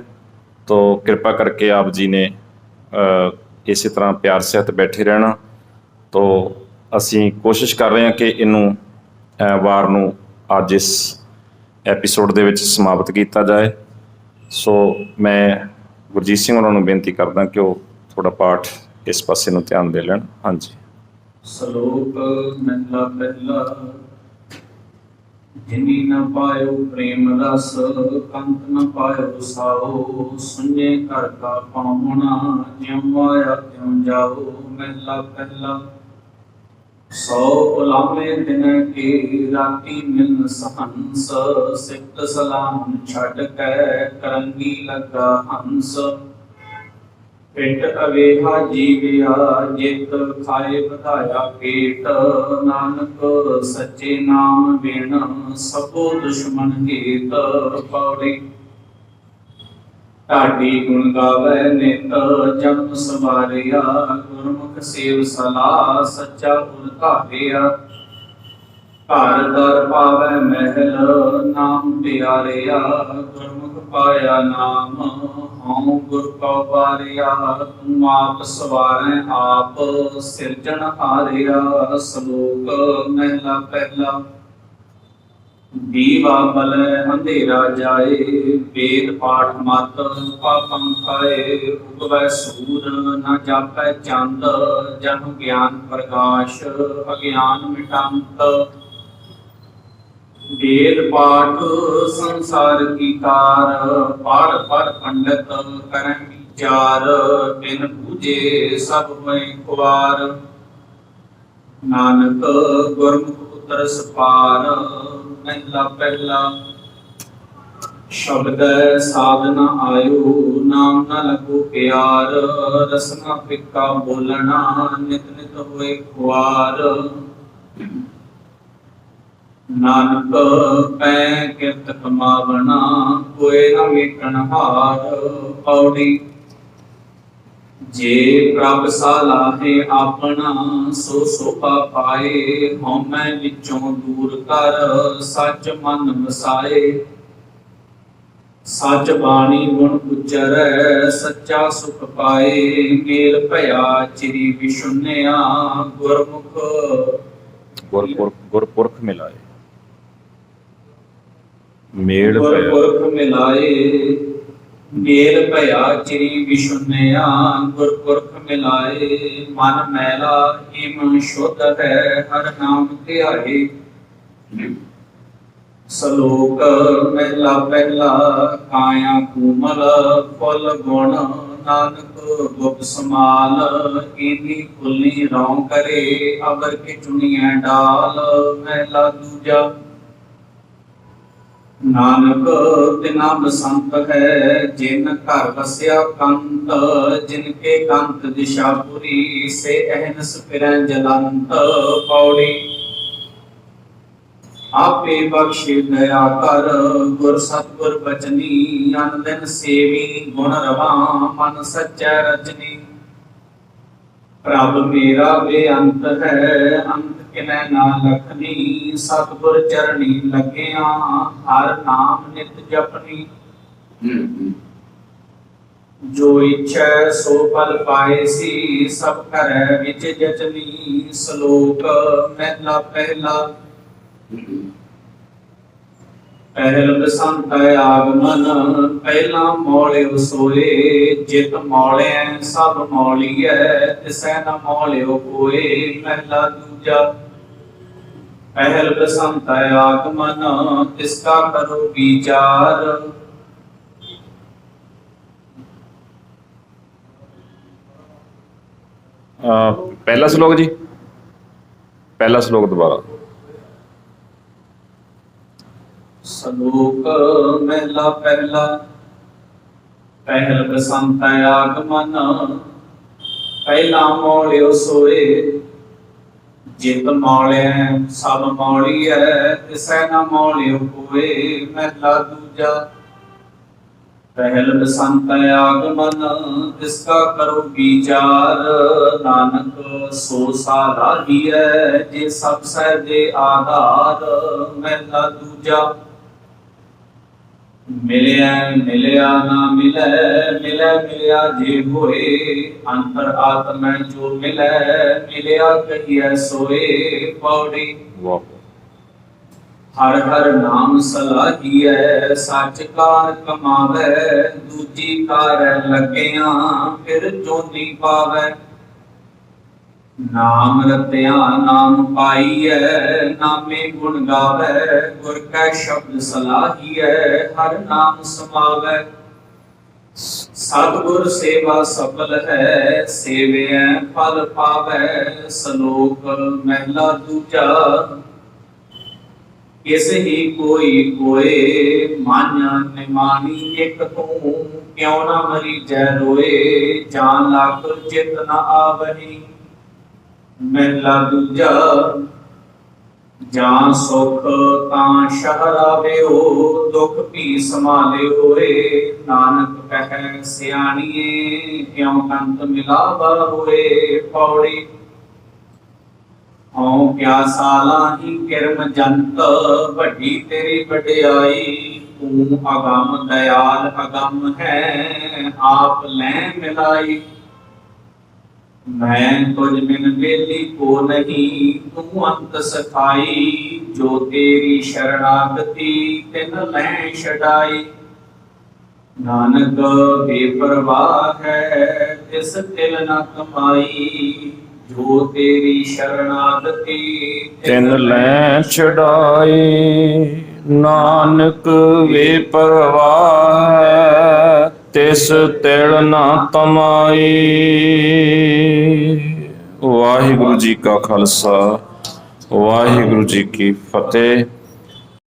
ਤੋ ਕਿਰਪਾ ਕਰਕੇ ਆਪ ਜੀ ਨੇ ਇਸੇ ਤਰ੍ਹਾਂ ਪਿਆਰ ਸਹਿਤ ਬੈਠੇ ਰਹਿਣਾ। ਤੋ ਅਸੀਂ ਕੋਸ਼ਿਸ਼ ਕਰ ਰਹੇ ਹਾਂ ਕਿ ਇਹਨੂੰ ਵਾਰ ਨੂੰ ਅੱਜ ਇਸ ਐਪੀਸੋਡ ਦੇ ਵਿੱਚ ਸਮਾਪਤ ਕੀਤਾ ਜਾਏ। ਸੋ ਮੈਂ ਗੁਰਜੀਤ ਸਿੰਘ ਉਹਨਾਂ ਨੂੰ ਬੇਨਤੀ ਕਰਦਾ ਕਿ ਉਹ ਥੋੜਾ ਪਾਠ ਇਸ ਪਾਸੇ ਨੂੰ ਧਿਆਨ ਦੇ ਲੈਣ। ਹਾਂਜੀ। ਸ਼ਲੋਕ ਮਹਿਲਾ ਪਹਿਲਾ। ਜਿਨੀ ਨ ਪਾਇਓ ਪ੍ਰੇਮ ਰਸ ਕੰਤ ਨ ਪਾਇਓ ਸਾਓ ਸੁਨੇ ਘਰ ਕਾ ਪਾਉਣਾ ਜਿਉ ਆਇਆ ਤਿਉ ਜਾਓ। ਮਹਿਲਾ ਪਹਿਲਾ। सौ उलामे दिन के राती मिलन सहंस सिक्त सलाम छड़ कै करंगी लगा हंस पिट अवेहा जीविया जित खाए बधाया पेट नानक सच्चे नाम बिन सबो दुश्मन हेत पौड़ी ਢਾਡੀ ਗੁਣ ਗਾਵੇ ਨਿਤ ਜਨਮ ਸਵਾਰਿਆ ਗੁਰਮੁਖ ਸੇਵ ਸਲਾਹ ਸੱਚਾ ਗੁਰ ਧਾਰਿਆ ਘਰ ਦਰ ਪਾਵੇ ਮਹਿਲ ਨਾਮ ਪਿਆਰਿਆ ਗੁਰਮੁਖ ਪਾਇਆ ਨਾਮ ਹਉ ਗੁਰ ਕਉ ਬਾਰਿਆ ਤੂੰ ਆਪ ਸਵਾਰੈ ਆਪ ਸਿਰਜਣ ਹਾਰਿਆ ਸ਼ਲੋਕ ਮਹਿਲਾ ਪਹਿਲਾ ਦੀਵਾ ਬਲੈ ਅੰਧੇਰਾ ਜਾਏ ਵੇਦ ਪਾਠ ਮਤ ਪਾਪੰ ਖਾਏ ਉਗਵੈ ਸੂਰ ਨ ਜਾਪੈ ਚੰਦ ਜਨ ਗਿਆਨ ਪ੍ਰਕਾਸ਼ ਅਗਿਆਨ ਮਿਟੰਤ ਵੇਦ ਪਾਠ ਸੰਸਾਰ ਕੀ ਕਾਰ ਪੜ ਪੜ ਪੰਡਤ ਕਰੈ ਵਿਚਾਰ ਬਿਨ ਬੂਝੇ ਸਭ ਮੈਂ ਖੁਆਰ ਨਾਨਕ ਗੁਰਮੁਖ ਪੁੱਤਰ ਸਪਾਰ ਮਹਿਲਾ ਪਹਿਲਾ ਸ਼ਬਦ ਸਾਧਨਾ ਆਇਓ ਨਾਮ ਨਾ ਲੱਗੋ ਪਿਆਰ ਰਸਨਾ ਫਿੱਕਾ ਬੋਲਣਾ ਨਿਤ ਨਿਤ ਹੋਏ ਖੁਆਰ ਨਾਨਕ ਪੈ ਕਿਰਤ ਕਮਾਵਣਾ ਕੋਏ ਨਾ ਵੇਖਣ ਹਾਰ ਪੌੜੀ ਜੇ ਪ੍ਰਭ ਸਾਲਾਹੇ ਆਪਣਾ ਸੋ ਸੋਭਾ ਪਾਏ ਹਉਮੈ ਵਿੱਚੋਂ ਦੂਰ ਕਰ ਸੱਚ ਮਨ ਵਸਾਏ ਸੱਚ ਬਾਣੀ ਗੁਣ ਉਚਰੈ ਸੱਚਾ ਸੁਖ ਪਾਏ ਮੇਲ ਭਇਆ ਚਿਰੀ ਵਿਸ਼ੁੰਨਿਆ ਗੁਰਮੁਖ ਗੁਰਪੁਰਖ ਮਿਲਾਏ ਮੇਲ ਪਿਆ ਗੁਰਪੁਰਖ ਮਿਲਾਏ ਮੇਲ ਭਇਆ ਚਿਰੀ ਵਿਸ਼ੁੰਨਿਆ ਗੁਰਪੁਰਖ ਮਿਲਾਏ ਮਨ ਮੈਲਾ ਈਮ ਸ਼ੁੱਧ ਹੈ ਹਰ ਨਾਮ ਧਿਆਏ ਸ਼ਲੋਕ ਮਹਿਲਾ ਪਹਿਲਾ ਕਾਇਆ ਕੂਮਲ ਫੁੱਲ ਗੁਣ ਨਾਨਕ ਗੁਪ ਸਮਾਲ ਕੀਨੀ ਫੁੱਲੀ ਰੌਂ ਕਰੇ ਅਵਰ ਕੇ ਚੁਣੀਐ ਡਾਲ ਮਹਿਲਾ ਦੂਜਾ ਨਾਨਕ ਤਿਨਾ ਬਸੰਤ ਹੈ ਜਿਨ ਘਰ ਵਸਿਆ ਕੰਤ ਜਿਨ ਕੇ ਕੰਤ ਦਿਸ਼ਾ ਪੁਰੀ ਸੇ ਅਹਨਸ ਫਿਰੈ ਜਲੰਤ ਪੌੜੀ ਆਪੇ ਬਖਸ਼ੇ ਦਇਆ ਕਰ ਗੁਰ ਸਤਿਗੁਰ ਬਚਨੀ ਅਨ ਦਿਨ ਸੇਵੀ ਗੁਣ ਰਵਾ ਮਨ ਸੱਚੈ ਰਜਨੀ ਪ੍ਰਭ ਮੇਰਾ ਬੇਅੰਤ ਹੈ ਅੰਤ ਕਿਨੈ ਨਾ ਲਖਨੀ ਸਤਿਗੁਰ ਚਰਣੀ ਲੱਗਿਆ ਹਰ ਨਾਮ ਨਿਤ ਜਪਨੀ ਜੋ ਇੱਛੈ ਸੋ ਫਲ ਪਾਏ ਸੀ ਸਭ ਕਰੈ ਵਿੱਚ ਜਚਨੀ ਸ਼ਲੋਕ ਮਹਿਲਾ ਪਹਿਲਾ ਪਹਿਲ ਬਸੰਤ ਆਗਮਨ ਪਹਿਲਾ ਮੌਲਿਓ ਸੋਏ ਜਿਤ ਮੌਲਿਐ ਸਭ ਮੌਲੀਐ ਤਿਸੈ ਨ ਮੌਲਿਓ ਕੋਏ ਮਹਿਲਾ ਦੂਜਾ ਪਹਿਲ ਬਸੰਤ ਆਗਮਨ ਤਿਸਕਾ ਕਰੋ ਵਿਚਾਰ ਪਹਿਲਾ ਸ਼ਲੋਕ ਜੀ ਪਹਿਲਾ ਸ਼ਲੋਕ ਦੁਬਾਰਾ ਸ਼ਲੋਕ ਮਹਿਲਾ ਪਹਿਲਾ ਪਹਿਲ ਬਸੰਤ ਆਗਮਨ ਪਹਿਲਾ ਮੌਲਿਓ ਸੋਏ ਜਿਤ ਮੌਲਿਐ ਸਭ ਮੌਲੀਐ ਤਿਸੈ ਨ ਮੌਲਿਓ ਕੋਏ ਮਹਿਲਾ ਦੂਜਾ ਪਹਿਲ ਬਸੰਤ ਆਗਮਨ ਤਿਸਕਾ ਕਰੋ ਵਿਚਾਰ ਨਾਨਕ ਸੋ ਸਾਧਾਹੀਐ ਜੇ ਸਭ ਸਹਿ ਦੇ ਆਧਾਰ ਮਹਿਲਾ ਦੂਜਾ ਮਿਲਿਆ ਮਿਲਿਆ ਨਾ ਮਿਲੈ ਮਿਲੈ ਮਿਲਿਆ ਜੇ ਹੋਏ ਅੰਤਰ ਆਤਮੈ ਜੋ ਮਿਲੈ ਮਿਲਿਆ ਕਹੀਐ ਸੋਏ ਪੌੜੀ ਵਾਹ ਹਰ ਹਰ ਨਾਮ ਸਲਾਹੀਐ ਸੱਚ ਕਾਰ ਕਮਾਵੈ ਦੂਜੀ ਕਾਰ ਲੱਗਿਆ ਫਿਰ ਚੋਂਦੀ ਪਾਵੈ ਨਾਮ ਰਤਿਆ ਨਾਮ ਪਾਈਐ ਨਾਮੇ ਗੁਣ ਗਾਵੈ ਗੁਰ ਕੈ ਸ਼ਬਦ ਸਲਾਹੀਐ ਹਰ ਨਾਮ ਸਮਾਵੈ ਸਤਿਗੁਰ ਸੇਵਾ ਸਫਲ ਹੈ, ਸੇਵਿਐ ਫਲ ਪਾਵੈ। ਸ਼ਲੋਕ ਮਹਿਲਾ ਦੂਜਾ। ਕਿਸ ਹੀ ਕੋਈ ਕੋਏ, ਮਾਨਿਆ ਨਿਮਾਨੀ ਇਕ ਤੂੰ। ਕਿਉ ਨਾ ਮਰੀ ਜੈ ਰੋਏ, ਜਾਨ ਲੱਖ ਚਿਤ ਨ ਆਵਹੀ। ਮਹਿਲਾ ਦੂਜਾ। ਜਾਂ ਸੁਖ ਤਾਂ ਸ਼ਹਰਾਵਿਓ, ਦੁਖ ਭੀ ਸੰਭਾਲਿਓਏ। ਨਾਨਕ ਕਹੈ ਸਿਆਣੀਏ, ਕਿਉ ਕੰਤ ਮਿਲਾਵਾ ਹੋਏ। ਪੌੜੀ। ਹਉ ਪਿਆਸਾ ਲਾਹੀ ਕਿਰਮ ਜੰਤ, ਵੱਡੀ ਤੇਰੀ ਵਡਿਆਈ। ਤੂੰ ਅਗੰਮ ਦਇਆਲ ਅਗੰਮ ਹੈ, ਆਪ ਲੈ ਮਿਲਾਈ। ਮੈਂ ਤੁਝ ਬਿਨ ਵੇਲੀ ਕੋ ਨਹੀਂ, ਤੂੰ ਅੰਤ ਸਖਾਈ। ਜੋ ਤੇਰੀ ਸ਼ਰਣਾਗਤੀ, ਤਿਨ ਲੈ ਛਡਾਈ। ਨਾਨਕ ਬੇਪਰਵਾਹ ਹੈ, ਤਿਸ ਤਿਲ ਨ ਕਮਾਈ। ਜੋ ਤੇਰੀ ਸ਼ਰਣਾਗਤੀ, ਤਿਨ ਲੈ ਛਡਾਈ। ਨਾਨਕ ਵੇ ਪਰਵਾਹ ਹੈ, ਤਿਸ ਤਿਲ ਨਾ ਤਮਾਈ। ਵਾਹਿਗੁਰੂ ਜੀ ਕਾ ਖਾਲਸਾ, ਵਾਹਿਗੁਰੂ ਜੀ ਕੀ ਫਤਿਹ।